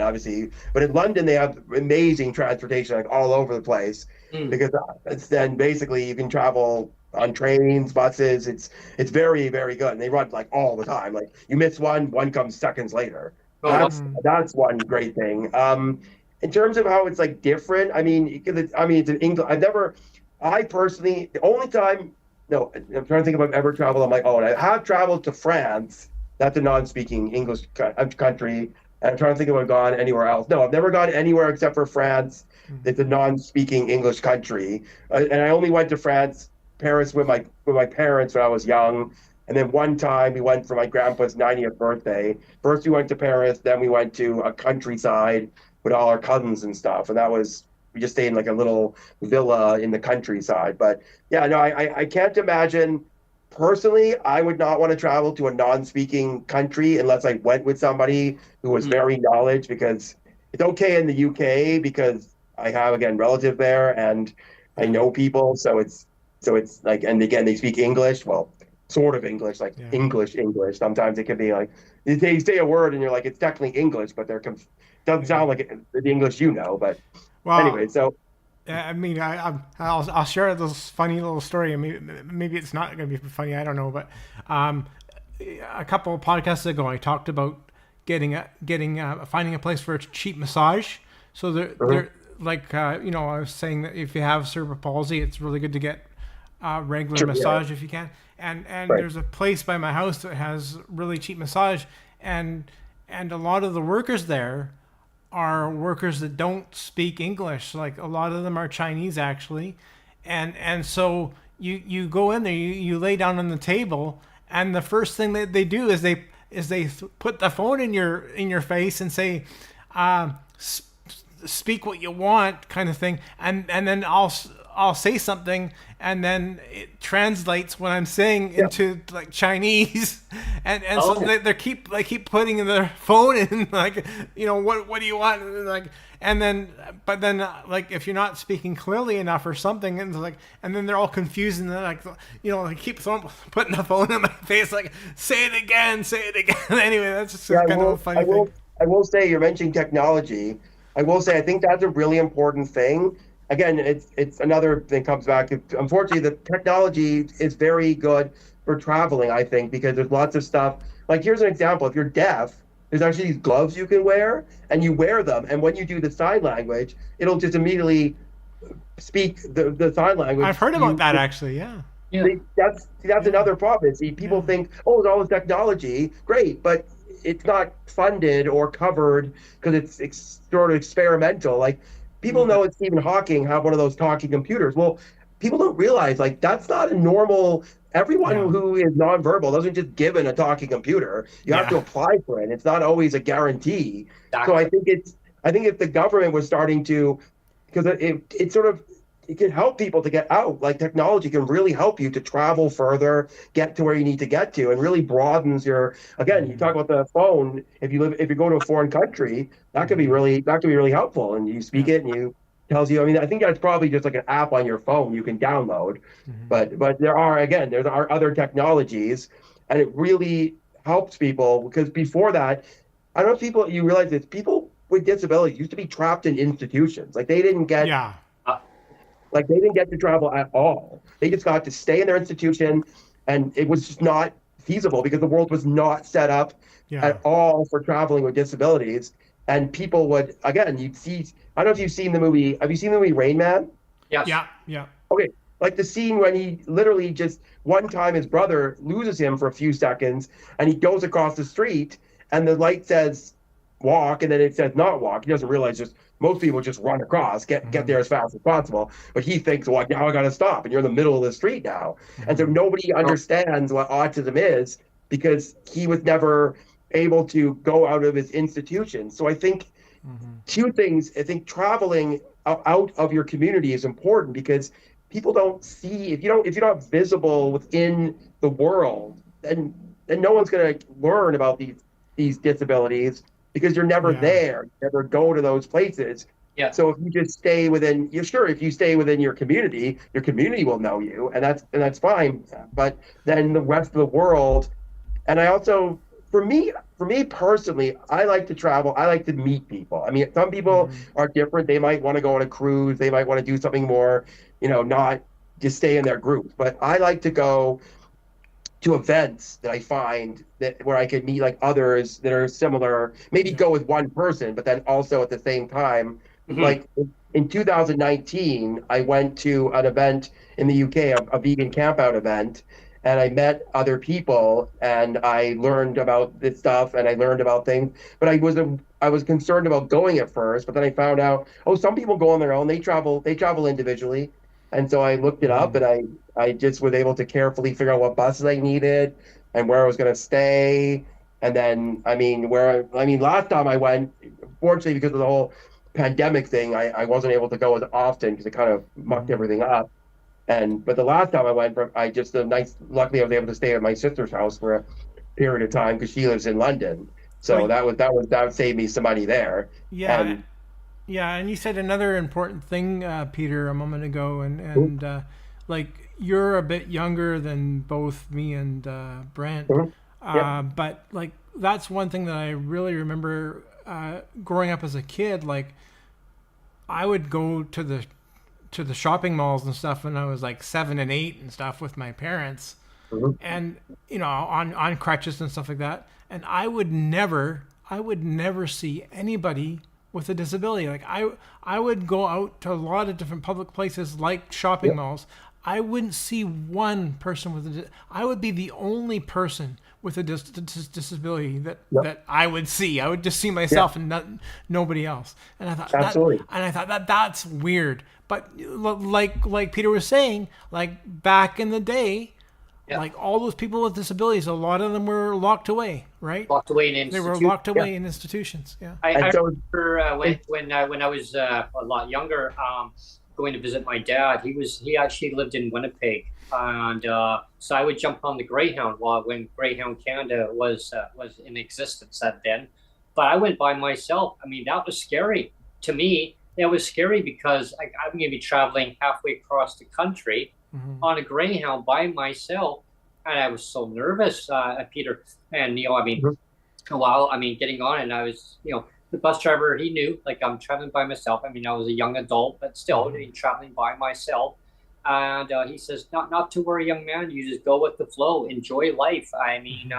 but in London they have amazing transportation like all over the place, because it's then basically you can travel on trains, buses. It's very, very good, and they run like all the time. Like you miss one comes seconds later. That's one great thing. In terms of how it's like different, I mean, it's in England. I personally, the only time, no, I'm trying to think if I've ever traveled on my own. I have traveled to France. That's a non-speaking English country. And I'm trying to think if I've gone anywhere else. No, I've never gone anywhere except for France. It's a non-speaking English country. And I only went to Paris with my parents when I was young. And then one time we went for my grandpa's 90th birthday. First we went to Paris, then we went to a countryside with all our cousins and stuff. And we just stayed in like a little villa in the countryside. But yeah, no, I can't imagine. Personally, I would not want to travel to a non-speaking country unless I went with somebody who was very knowledge, because it's okay in the UK because I have, again, relatives there and I know people. So it's like, and again, they speak English. Well, sort of English, like English. Sometimes it can be like, they say a word and you're like, it's technically English, but doesn't sound like the English you know. But anyway, so. I mean, I'll share this funny little story. Maybe it's not going to be funny. I don't know, but a couple of podcasts ago, I talked about finding a place for a cheap massage. So they're like, I was saying that if you have cerebral palsy, it's really good to get regular massage if you can. And there's a place by my house that has really cheap massage, and a lot of the workers there are workers that don't speak English. Like a lot of them are Chinese actually, and so you go in there, you lay down on the table, and the first thing that they do is they put the phone in your face and say, speak what you want, kind of thing, and then I'll say something, and then it translates what I'm saying into like Chinese, and so they keep putting their phone in, like, what do you want, and then like if you're not speaking clearly enough or something, and then they're all confused, and they're they keep putting the phone in my face, like, say it again. Anyway, that's just kind of a funny thing. I will say, you're mentioning technology. I will say, I think that's a really important thing. Again, it's another thing comes back. Unfortunately, the technology is very good for traveling, I think, because there's lots of stuff. Like, here's an example. If you're deaf, there's actually these gloves you can wear, and you wear them. And when you do the sign language, it'll just immediately speak the sign language. I've heard about that, actually, yeah. That's another problem. See, people think, oh, all this technology, great, but it's not funded or covered because it's sort of experimental. Like, people know that Stephen Hawking had one of those talking computers. Well, people don't realize, like, that's not a normal. Everyone who is nonverbal doesn't just given a talking computer. You have to apply for it. It's not always a guarantee. Exactly. So I think if the government was starting to, because it can help people to get out. Like, technology can really help you to travel further, get to where you need to get to, and really broadens your. Again, you talk about the phone. If you go to a foreign country, that could be really helpful. And you speak it, and you tells you. I mean, I think that's probably just like an app on your phone you can download. But there are other technologies, and it really helps people, because before that, I don't know if you realize this. People with disabilities used to be trapped in institutions. Like, they didn't get. Yeah. Like, they didn't get to travel at all. They just got to stay in their institution, and it was just not feasible because the world was not set up at all for traveling with disabilities. And people would, again, you'd see, I don't know if you've seen the movie, have you seen the movie Rain Man? Yes. Yeah. Okay, like the scene when he literally just, one time his brother loses him for a few seconds, and he goes across the street, and the light says walk, and then it says not walk. He doesn't realize just, most people just run across, get there as fast as possible. But he thinks, well, now I got to stop, and you're in the middle of the street now. And so nobody understands what autism is, because he was never able to go out of his institution. So I think two things. I think traveling out of your community is important, because people don't see, if you're not visible within the world, then no one's going to learn about these disabilities, because you're never there, you never go to those places. Yeah. So if you just stay within, if you stay within your community will know you, and that's fine. But then the rest of the world, and I also, for me personally, I like to travel. I like to meet people. I mean, some people are different. They might want to go on a cruise. They might want to do something more, not just stay in their group. But I like to go to events that I find where I could meet like others that are similar, maybe go with one person, but then also at the same time, like in 2019, I went to an event in the UK, a vegan campout event, and I met other people, and I learned about this stuff, and I learned about things, but I was concerned about going at first, but then I found out, some people go on their own, they travel individually. And so I looked it up, and I just was able to carefully figure out what buses I needed and where I was going to stay. And then, last time I went, fortunately, because of the whole pandemic thing, I wasn't able to go as often because it kind of mucked everything up. But the last time I went, luckily I was able to stay at my sister's house for a period of time because she lives in London. So that saved me some money there. Yeah. And you said another important thing, Peter, a moment ago, and like, you're a bit younger than both me and Brent, but like, that's one thing that I really remember growing up as a kid. Like, I would go to the shopping malls and stuff when I was like 7 and 8 and stuff with my parents, and on crutches and stuff like that, and I would never see anybody with a disability. Like, I would go out to a lot of different public places like shopping malls. I wouldn't see one person with I would be the only person with a disability that I would see. I would just see myself and nobody else. And I thought that's weird. But like Peter was saying, like back in the day, like all those people with disabilities, a lot of them were locked away, right? Locked away in institutions. They were locked away in institutions. Yeah. I remember when I was a lot younger, going to visit my dad. He actually lived in Winnipeg, and so I would jump on the Greyhound when Greyhound Canada was in existence then. But I went by myself. I mean, that was scary to me. It was scary because I'm going to be traveling halfway across the country on a Greyhound by myself, and I was so nervous, Peter. And getting on, and I was, the bus driver, he knew, like, I'm traveling by myself. I mean, I was a young adult, but still traveling by myself. And he says, not to worry, young man. You just go with the flow, enjoy life. I mean,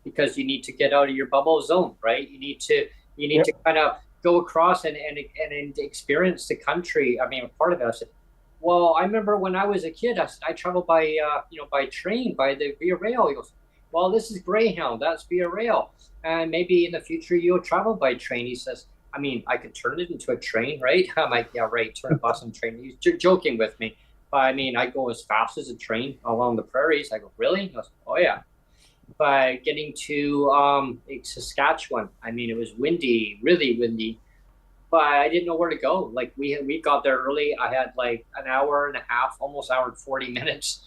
because you need to get out of your bubble zone, right? You need to kind of go across and experience the country. I mean, part of it. I said, well, I remember when I was a kid, I traveled by train, by the Via Rail. He goes, well, this is Greyhound, that's Via Rail. And maybe in the future you'll travel by train. He says, I mean, I could turn it into a train, right? I'm like, yeah, right, turn a bus and train. He's joking with me. But I mean, I go as fast as a train along the prairies. I go, really? He goes, oh, yeah. But getting to Saskatchewan, I mean, it was windy, really windy. But I didn't know where to go. Like, we got there early. I had like an hour and a half, almost hour and 40 minutes.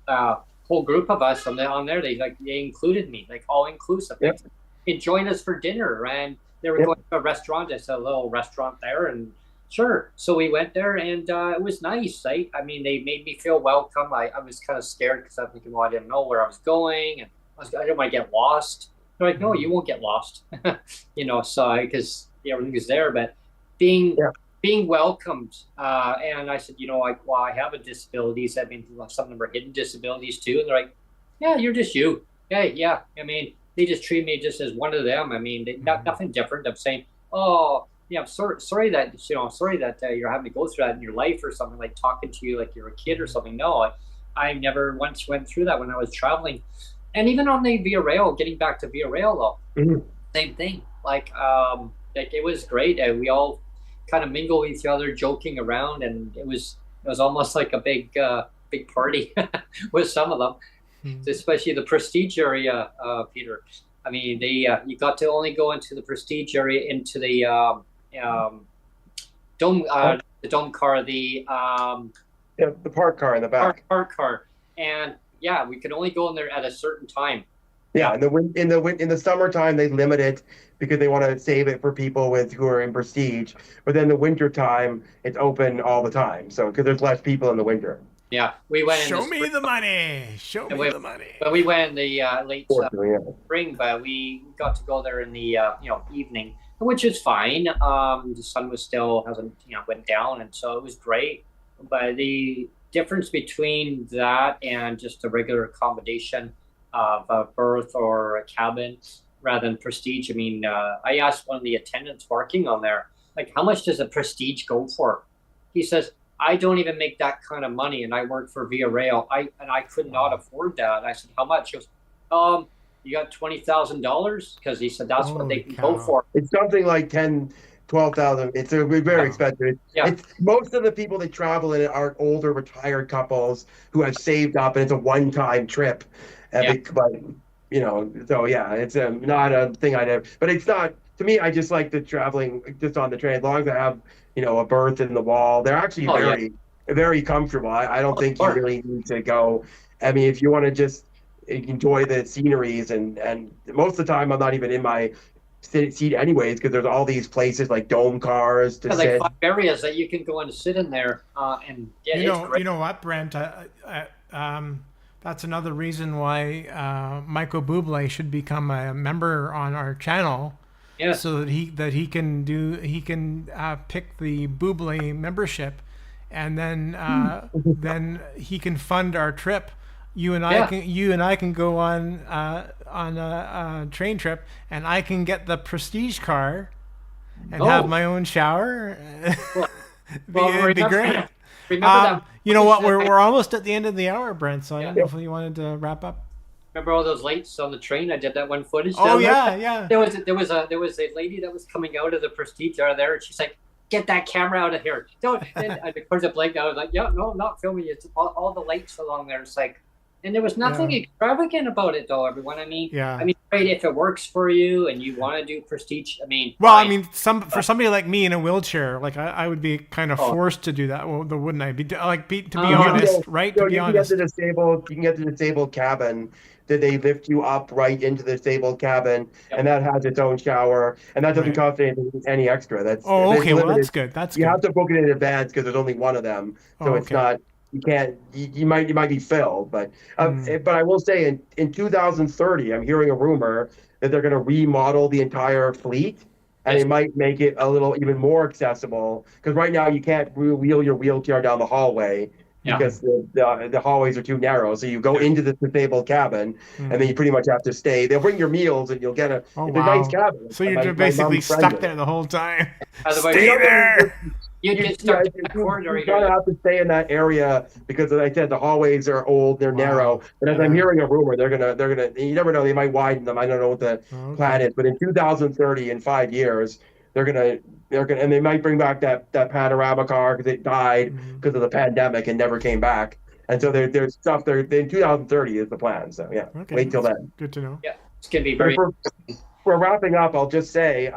Whole group of us on there, they included me, like all inclusive. Yep. And join us for dinner, and they were going to a restaurant. It's a little restaurant there, and sure. So we went there, and it was nice. Right? I mean, they made me feel welcome. I was kind of scared because I'm thinking, well, I didn't know where I was going, and I didn't want to get lost. They're like, no, you won't get lost. So because everything is there, but being welcomed, and I said, I have a disabilities. I mean, some of them are hidden disabilities too, and they're like, yeah, you're just you. Yeah. I mean, they just treat me just as one of them. I mean, nothing different. I'm saying, oh, yeah, I'm sorry that you're having to go through that in your life or something, like talking to you like you're a kid or something. No, I never once went through that when I was traveling, and even on the Via Rail. Getting back to Via Rail though, same thing. Like it was great. We all kind of mingle with each other, joking around, and it was almost like a big party with some of them, especially the Prestige area, Peter. I mean, you got to only go into the Prestige area, into the dome car, the park car in the back. Park car, and we could only go in there at a certain time. Yeah, in the summertime they limit it because they want to save it for people who are in Prestige. But then the winter time it's open all the time. So because there's less people in the winter. Yeah, we went. Show me the money. The money. But we went in the late spring, but we got to go there in the evening, which is fine. The sun was still hasn't went down, and so it was great. But the difference between that and just a regular accommodation of a berth or a cabin rather than Prestige. I mean, I asked one of the attendants working on there, like, how much does a Prestige go for? He says, I don't even make that kind of money, and I work for Via Rail. I could not afford that. I said, how much? He goes, you got $20,000? Because he said that's what they can go for. It's something like 10, 12,000. It's very expensive. It's most of the people that travel in it are older retired couples who have saved up, and it's a one-time trip. But it's not a thing I'd have. But it's not, to me, I just like the traveling just on the train. As long as I have a berth in the wall, they're actually very comfortable. I don't think you really need to go. I mean, if you want to just enjoy the sceneries, and most of the time I'm not even in my seat anyways, because there's all these places like dome cars to sit. Like 5 areas that you can go and sit in there and get. You know what, Brent? That's another reason why Michael Bublé should become a member on our channel. Yeah. So that he can pick the Bublé membership, and then he can fund our trip. You and I can go on a train trip, and I can get the Prestige car and have my own shower. It'd be great. Remember that. You know what? We're almost at the end of the hour, Brent. So I don't know if you wanted to wrap up. Remember all those lights on the train? I did that one footage. Oh yeah, yeah. There was a lady that was coming out of the Prestige out of there, and she's like, "Get that camera out of here!" Don't. And of course, it blinked. I was like, "Yeah, no, I'm not filming. It's all the lights along there." It's like, and there was nothing extravagant about it, though. Everyone, I mean, great if it works for you and you want to do Prestige. I mean, well, fine. I mean, for somebody like me in a wheelchair, like I would be kind of forced to do that. Well, wouldn't I? To be honest, right? To be honest, you can get the disabled cabin. That they lift you up right into the disabled cabin, and that has its own shower, and that doesn't cost any extra. That's okay. Well, that's good. You have to book it in advance because there's only one of them, so it's not. You can't. You might be filled, but I will say in 2030, I'm hearing a rumor that they're going to remodel the entire fleet, and it might make it a little even more accessible. Because right now you can't wheel your wheelchair down the hallway. Because the hallways are too narrow. So you go into the disabled cabin, and then you pretty much have to stay. They'll bring your meals, and you'll get a nice cabin. So you're basically stuck there the whole time. Stay there. You get stuck in the corridor. You kind of have to stay in that area because, as I said, the hallways are old, they're narrow. But as I'm hearing a rumor, they're gonna. You never know, they might widen them. I don't know what the plan is, but in 2030, in 5 years, they're gonna, and they might bring back that panorama car because it died because of the pandemic and never came back. And so there's stuff there. In 2030 is the plan. So wait till then. Good to know. Yeah, it's gonna be very. For wrapping up, I'll just say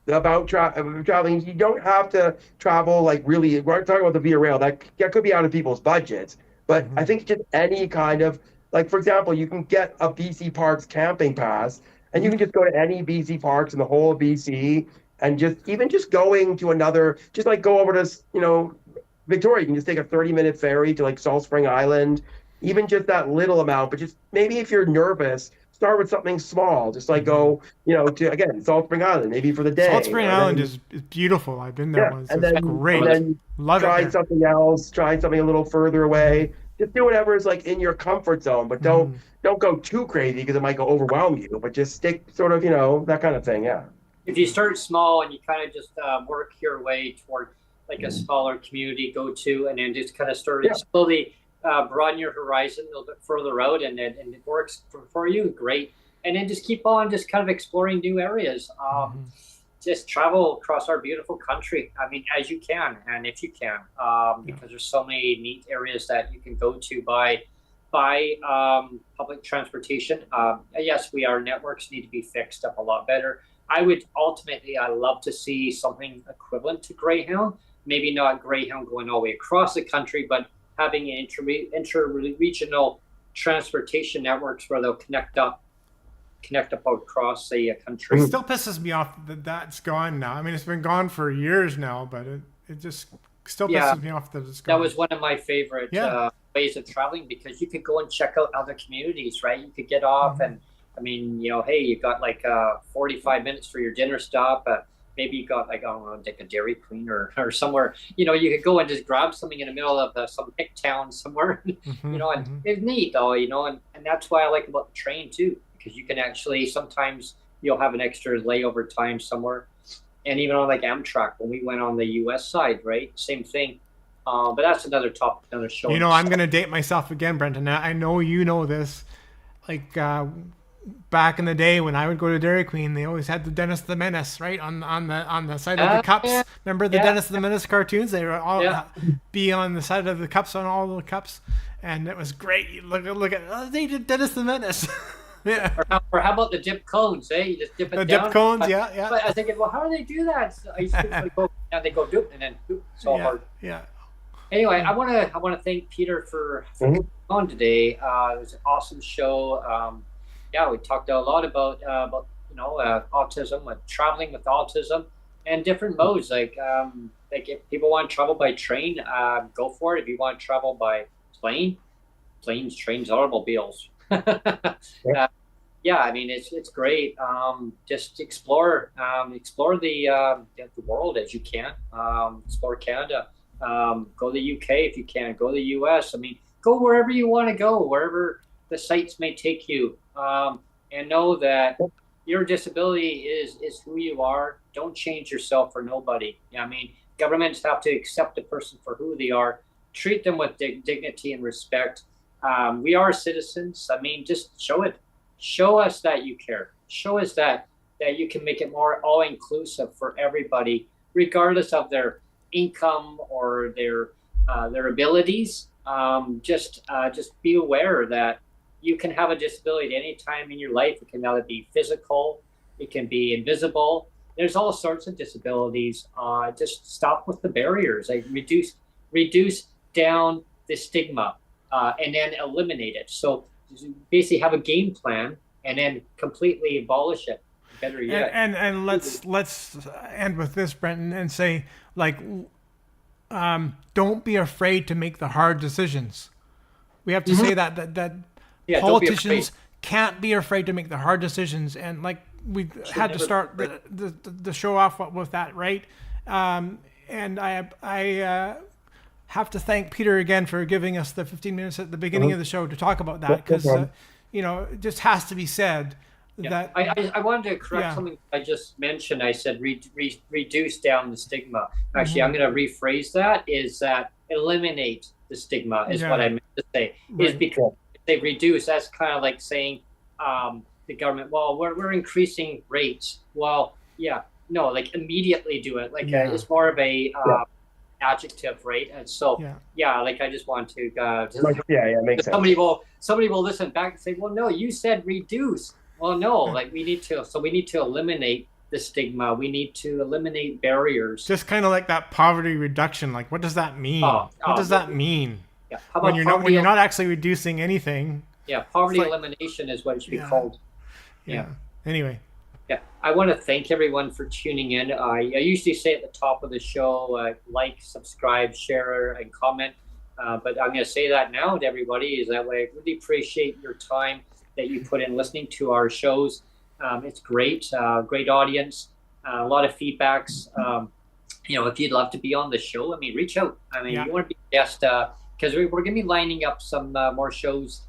about traveling. You don't have to travel like really. We're talking about the Via Rail. That could be out of people's budgets. But I think just any kind of, like, for example, you can get a BC Parks camping pass, and you can just go to any BC parks in the whole of BC. And just going to another, just like go over to, Victoria, you can just take a 30-minute ferry to like Salt Spring Island, even just that little amount. But just maybe if you're nervous, start with something small. Just like go, to, again, Salt Spring Island, maybe for the day. Salt Spring Island is beautiful. I've been there once. It's great. And then try something else, try something a little further away. Just do whatever is like in your comfort zone, but don't go too crazy because it might overwhelm you. But just stick sort of, that kind of thing. Yeah. If you start small and you kind of just work your way toward like a smaller community go to, and then just kind of start slowly broaden your horizon a little bit further out, and it works for you, great. And then just keep on just kind of exploring new areas. Just travel across our beautiful country. I mean, as you can, and if you can, because there's so many neat areas that you can go to by public transportation. Yes, our networks need to be fixed up a lot better. I love to see something equivalent to Greyhound. Maybe not Greyhound going all the way across the country, but having an inter-regional transportation networks where they'll connect up across the country. It still pisses me off that that's gone now. I mean, it's been gone for years now, but it just still pisses me off that it's gone. That was one of my favorite ways of traveling, because you could go and check out other communities, right? You could get off and, I mean, hey, you got like 45 minutes for your dinner stop. Maybe you got like, I don't know, like a Dairy Queen or somewhere. You could go and just grab something in the middle of some hick town somewhere. And it's neat though. And that's why I like about the train too, because you can actually sometimes you'll have an extra layover time somewhere. And even on like Amtrak, when we went on the U.S. side, right, same thing. But that's another topic, another show. I'm going to date myself again, Brenton. I know you know this. Like back in the day when I would go to Dairy Queen, they always had the Dennis the Menace, right, on the side of the cups. Yeah. Remember the Dennis the Menace cartoons? They were all be on the side of the cups, on all the cups, and it was great. You look at they did Dennis the Menace. Yeah. Or how about the dip cones? You just dip it down. The dip cones, yeah. But I was thinking, well, how do they do that? So I used to go, they go doop and then doop. So hard. Yeah. Anyway, I want to thank Peter for coming on today. It was an awesome show. We talked a lot about autism, traveling with autism, and different modes. Like if people want to travel by train, go for it. If you want to travel by planes, trains, automobiles. I mean, it's great. Just explore the world as you can. Explore Canada. Go to the U.K. if you can. Go to the U.S. I mean, go wherever you want to go, wherever the sites may take you. And know that your disability is who you are. Don't change yourself for nobody. I mean, governments have to accept a person for who they are, treat them with dignity and respect. We are citizens. I mean, just show it. Show us that you care. Show us that you can make it more all-inclusive for everybody, regardless of their income or their abilities. Just be aware that you can have a disability at any time in your life. It can either be physical, it can be invisible. There's all sorts of disabilities. Just stop with the barriers. Like reduce down the stigma, and then eliminate it. So basically have a game plan and then completely abolish it. Better yet. And let's end with this, Brenton, and say, like, don't be afraid to make the hard decisions. We have to say that politicians can't be afraid to make the hard decisions, and like we had to start the show off with that, right? And I have to thank Peter again for giving us the 15 minutes at the beginning of the show to talk about that, because it just has to be said. That I wanted to correct something I just mentioned. I said reduce down the stigma. Actually, I'm going to rephrase that. Is that eliminate the stigma is what I meant to say. Right. Is because if they reduce, that's kind of like saying the government, well, we're increasing rates. Well, no, like immediately do it. Like it's more of a adjective, right? And so like I just want to makes sense. Somebody will listen back and say, well, no, you said reduce. Well, no, like we need to eliminate the stigma. We need to eliminate barriers. Just kind of like that poverty reduction. Like, what does that mean? What does that mean? Yeah. How about when you're not actually reducing anything? Yeah, poverty elimination is what it should be called. Yeah. Anyway. Yeah, I want to thank everyone for tuning in. I usually say at the top of the show, like, subscribe, share, and comment. But I'm going to say that now to everybody is that way. I really appreciate your time that you put in listening to our shows. It's great, great audience, a lot of feedbacks. If you'd love to be on the show, reach out. You want to be a guest, because we're going to be lining up some more shows,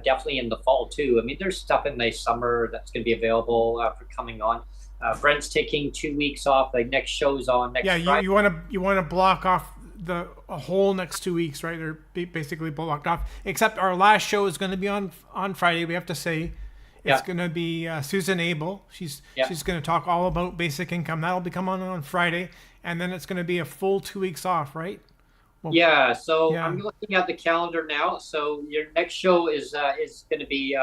definitely in the fall too. There's stuff in the summer that's going to be available for coming on. Brent's taking 2 weeks off. Like next show's on next Friday. you want to block off a whole next 2 weeks, right? They're basically blocked off, except our last show is going to be on Friday. We have to say it's going to be Susan Abel. She's going to talk all about basic income. That'll be coming on Friday, and then it's going to be a full 2 weeks off, right? Well, I'm looking at the calendar now. So your next show is going to be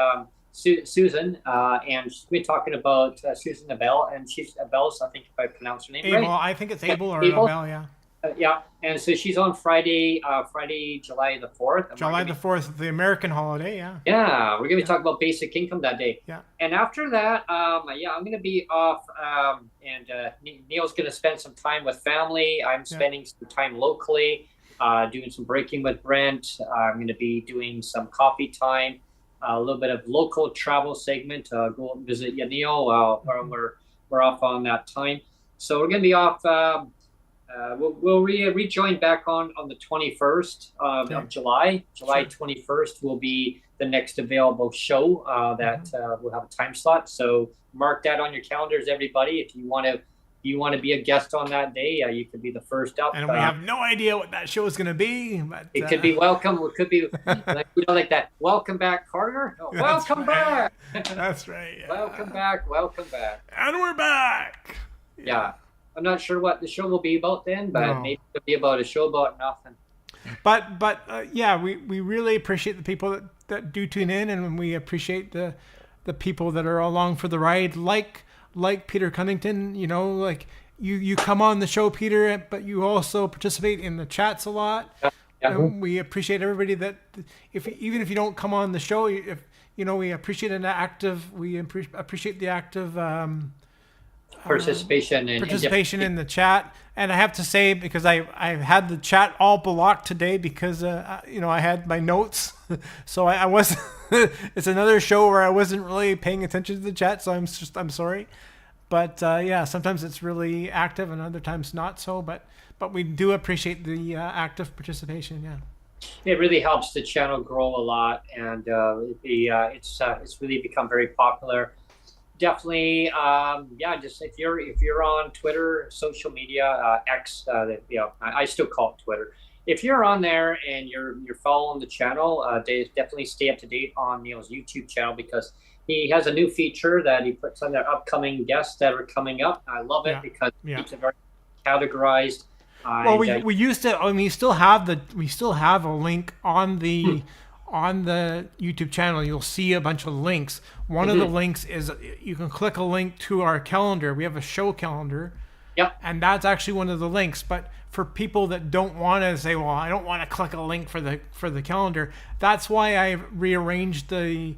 Susan, and she's going to be talking about Susan Abel, and she's Abel's, I think, if I pronounce her name Abel, right. I think it's Abel or Abel, and so she's on Friday, July the 4th. July the 4th, the American holiday, Yeah, we're going to be talking about basic income that day. Yeah. And after that, I'm going to be off, and Neil's going to spend some time with family. I'm spending some time locally, doing some breaking with Brent. I'm going to be doing some coffee time, a little bit of local travel segment, go visit Neil while we're off on that time. So we're going to be off. We'll rejoin back on the 21st of July. July 21st will be the next available show that will have a time slot. So mark that on your calendars, everybody. If you want to be a guest on that day, you could be the first up. And we have no idea what that show is going to be. But, it could be welcome. It could be like that. Welcome back, Carter. Oh, welcome back. That's right. Yeah. Welcome back. Welcome back. And we're back. Yeah. I'm not sure what the show will be about then, but maybe it'll be about a show about nothing. But we really appreciate the people that do tune in, and we appreciate the people that are along for the ride, like Peter Cunnington. Like you come on the show, Peter, but you also participate in the chats a lot. Yeah. We appreciate everybody that even if you don't come on the show, we appreciate an active. We appreciate the active. Participation in the chat. And I have to say, because I had the chat all blocked today because I had my notes, so I was it's another show where I wasn't really paying attention to the chat, so I'm sorry, but sometimes it's really active and other times not so, but we do appreciate the active participation. It really helps the channel grow a lot, and it's really become very popular. Definitely, just if you're on Twitter, social media, X, I still call it Twitter. if you're on there and you're following the channel, definitely stay up to date on Neil's YouTube channel, because he has a new feature that he puts on their upcoming guests that are coming up. I love it because it keeps it very categorized. Well, we used to. I mean, we still have a link on the YouTube channel. You'll see a bunch of links. One of the links is you can click a link to our calendar. We have a show calendar. Yep. And that's actually one of the links. But for people that don't want to say, well, I don't want to click a link for the calendar, that's why I rearranged the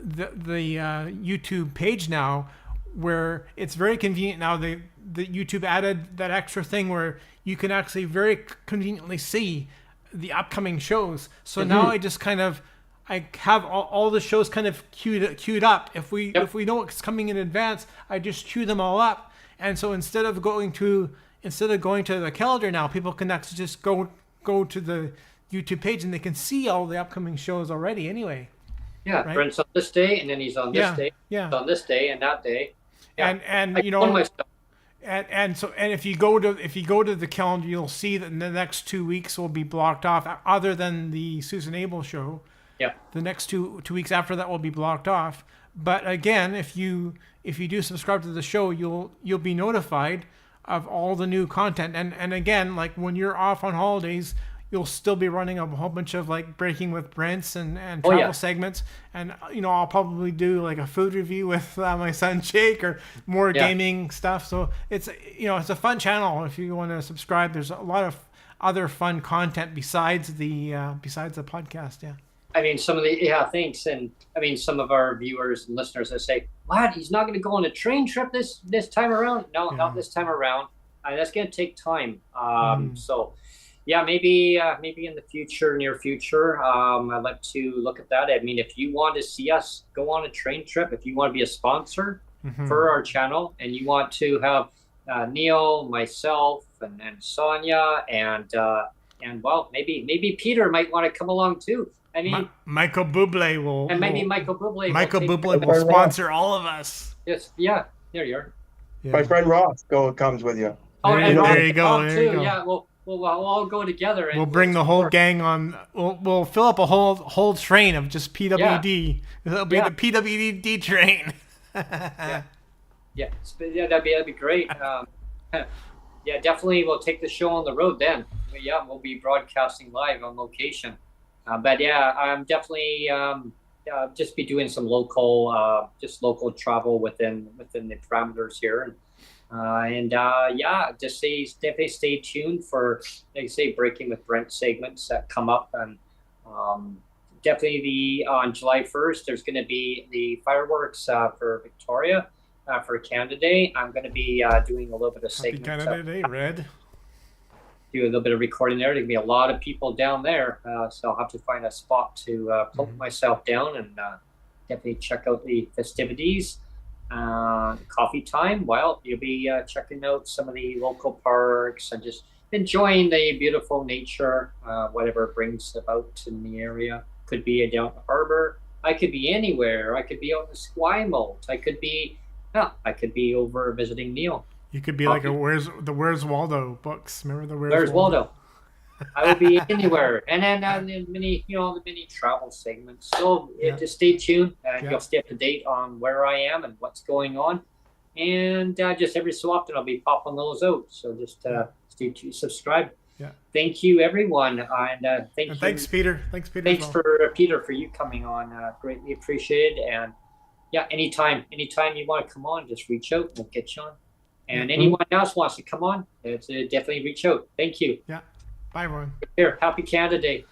YouTube page now, where it's very convenient now. The YouTube added that extra thing where you can actually very conveniently see the upcoming shows. So now I just I have all the shows kind of queued up. If we know it's coming in advance, I just queue them all up. And so instead of going to the calendar now, people can actually just go to the YouTube page and they can see all the upcoming shows already anyway. Yeah, right? Brent's on this day, and then he's on this day. Yeah, he's on this day and that day. Yeah. And you know, and if you go to the calendar, you'll see that the next 2 weeks will be blocked off, other than the Susan Abel show. Yeah. The next two weeks after that will be blocked off. But again, if you do subscribe to the show, you'll be notified of all the new content. And again, like when you're off on holidays, you'll still be running a whole bunch of like Breaking with Brents and travel segments. And you know, I'll probably do like a food review with my son Jake, or more gaming stuff. So it's a fun channel. If you want to subscribe, there's a lot of other fun content besides the podcast. Yeah. I mean, thanks. And I mean, some of our viewers and listeners that say, "What? He's not going to go on a train trip this time around?" No, not this time around. That's going to take time. So, yeah, maybe in the near future, I'd like to look at that. I mean, if you want to see us go on a train trip, if you want to be a sponsor for our channel, and you want to have Neil, myself, and Sonia, and well, maybe Peter might want to come along too. I mean, Michael Bublé will, and maybe Michael Bublé. Michael Bublé will sponsor all of us. Yes, yeah, there you are. Yeah. My friend Ross comes with you. Oh, and there you go. There you go. Yeah, we'll all go together. And we'll bring the whole gang on. We'll fill up a whole train of just PWD. Yeah. It'll be the PWD train. Yeah, that'd be great. Yeah, definitely. We'll take the show on the road then. Yeah, we'll be broadcasting live on location. But yeah, I'm definitely just be doing some local travel within the parameters here, and just definitely stay tuned for, like I say, Breaking with Brent segments that come up, and definitely on July 1st there's going to be the fireworks for Victoria for Canada Day. I'm going to be doing a little bit of segments. Happy Canada Day, Red. Do a little bit of recording there. There's gonna be a lot of people down there, so I'll have to find a spot to put myself down and definitely check out the festivities. Coffee time. Well, you'll be checking out some of the local parks and just enjoying the beautiful nature, whatever it brings about in the area. Could be down the harbor. I could be anywhere. I could be out in Esquimalt. I could be over visiting Neil. You could be like the Where's Waldo books. Remember the Where's Waldo? I would be anywhere. And then the mini travel segments. So just stay tuned, and you'll stay up to date on where I am and what's going on. And just every so often I'll be popping those out. So just stay tuned, subscribe. Yeah. Thank you, everyone, and thanks, Peter. Thanks, Peter. Thanks for Peter for you coming on. Greatly appreciated. And yeah, anytime you want to come on, just reach out. We'll get you on. And anyone else wants to come on, definitely reach out. Thank you. Yeah. Bye, everyone. Here, happy Canada Day.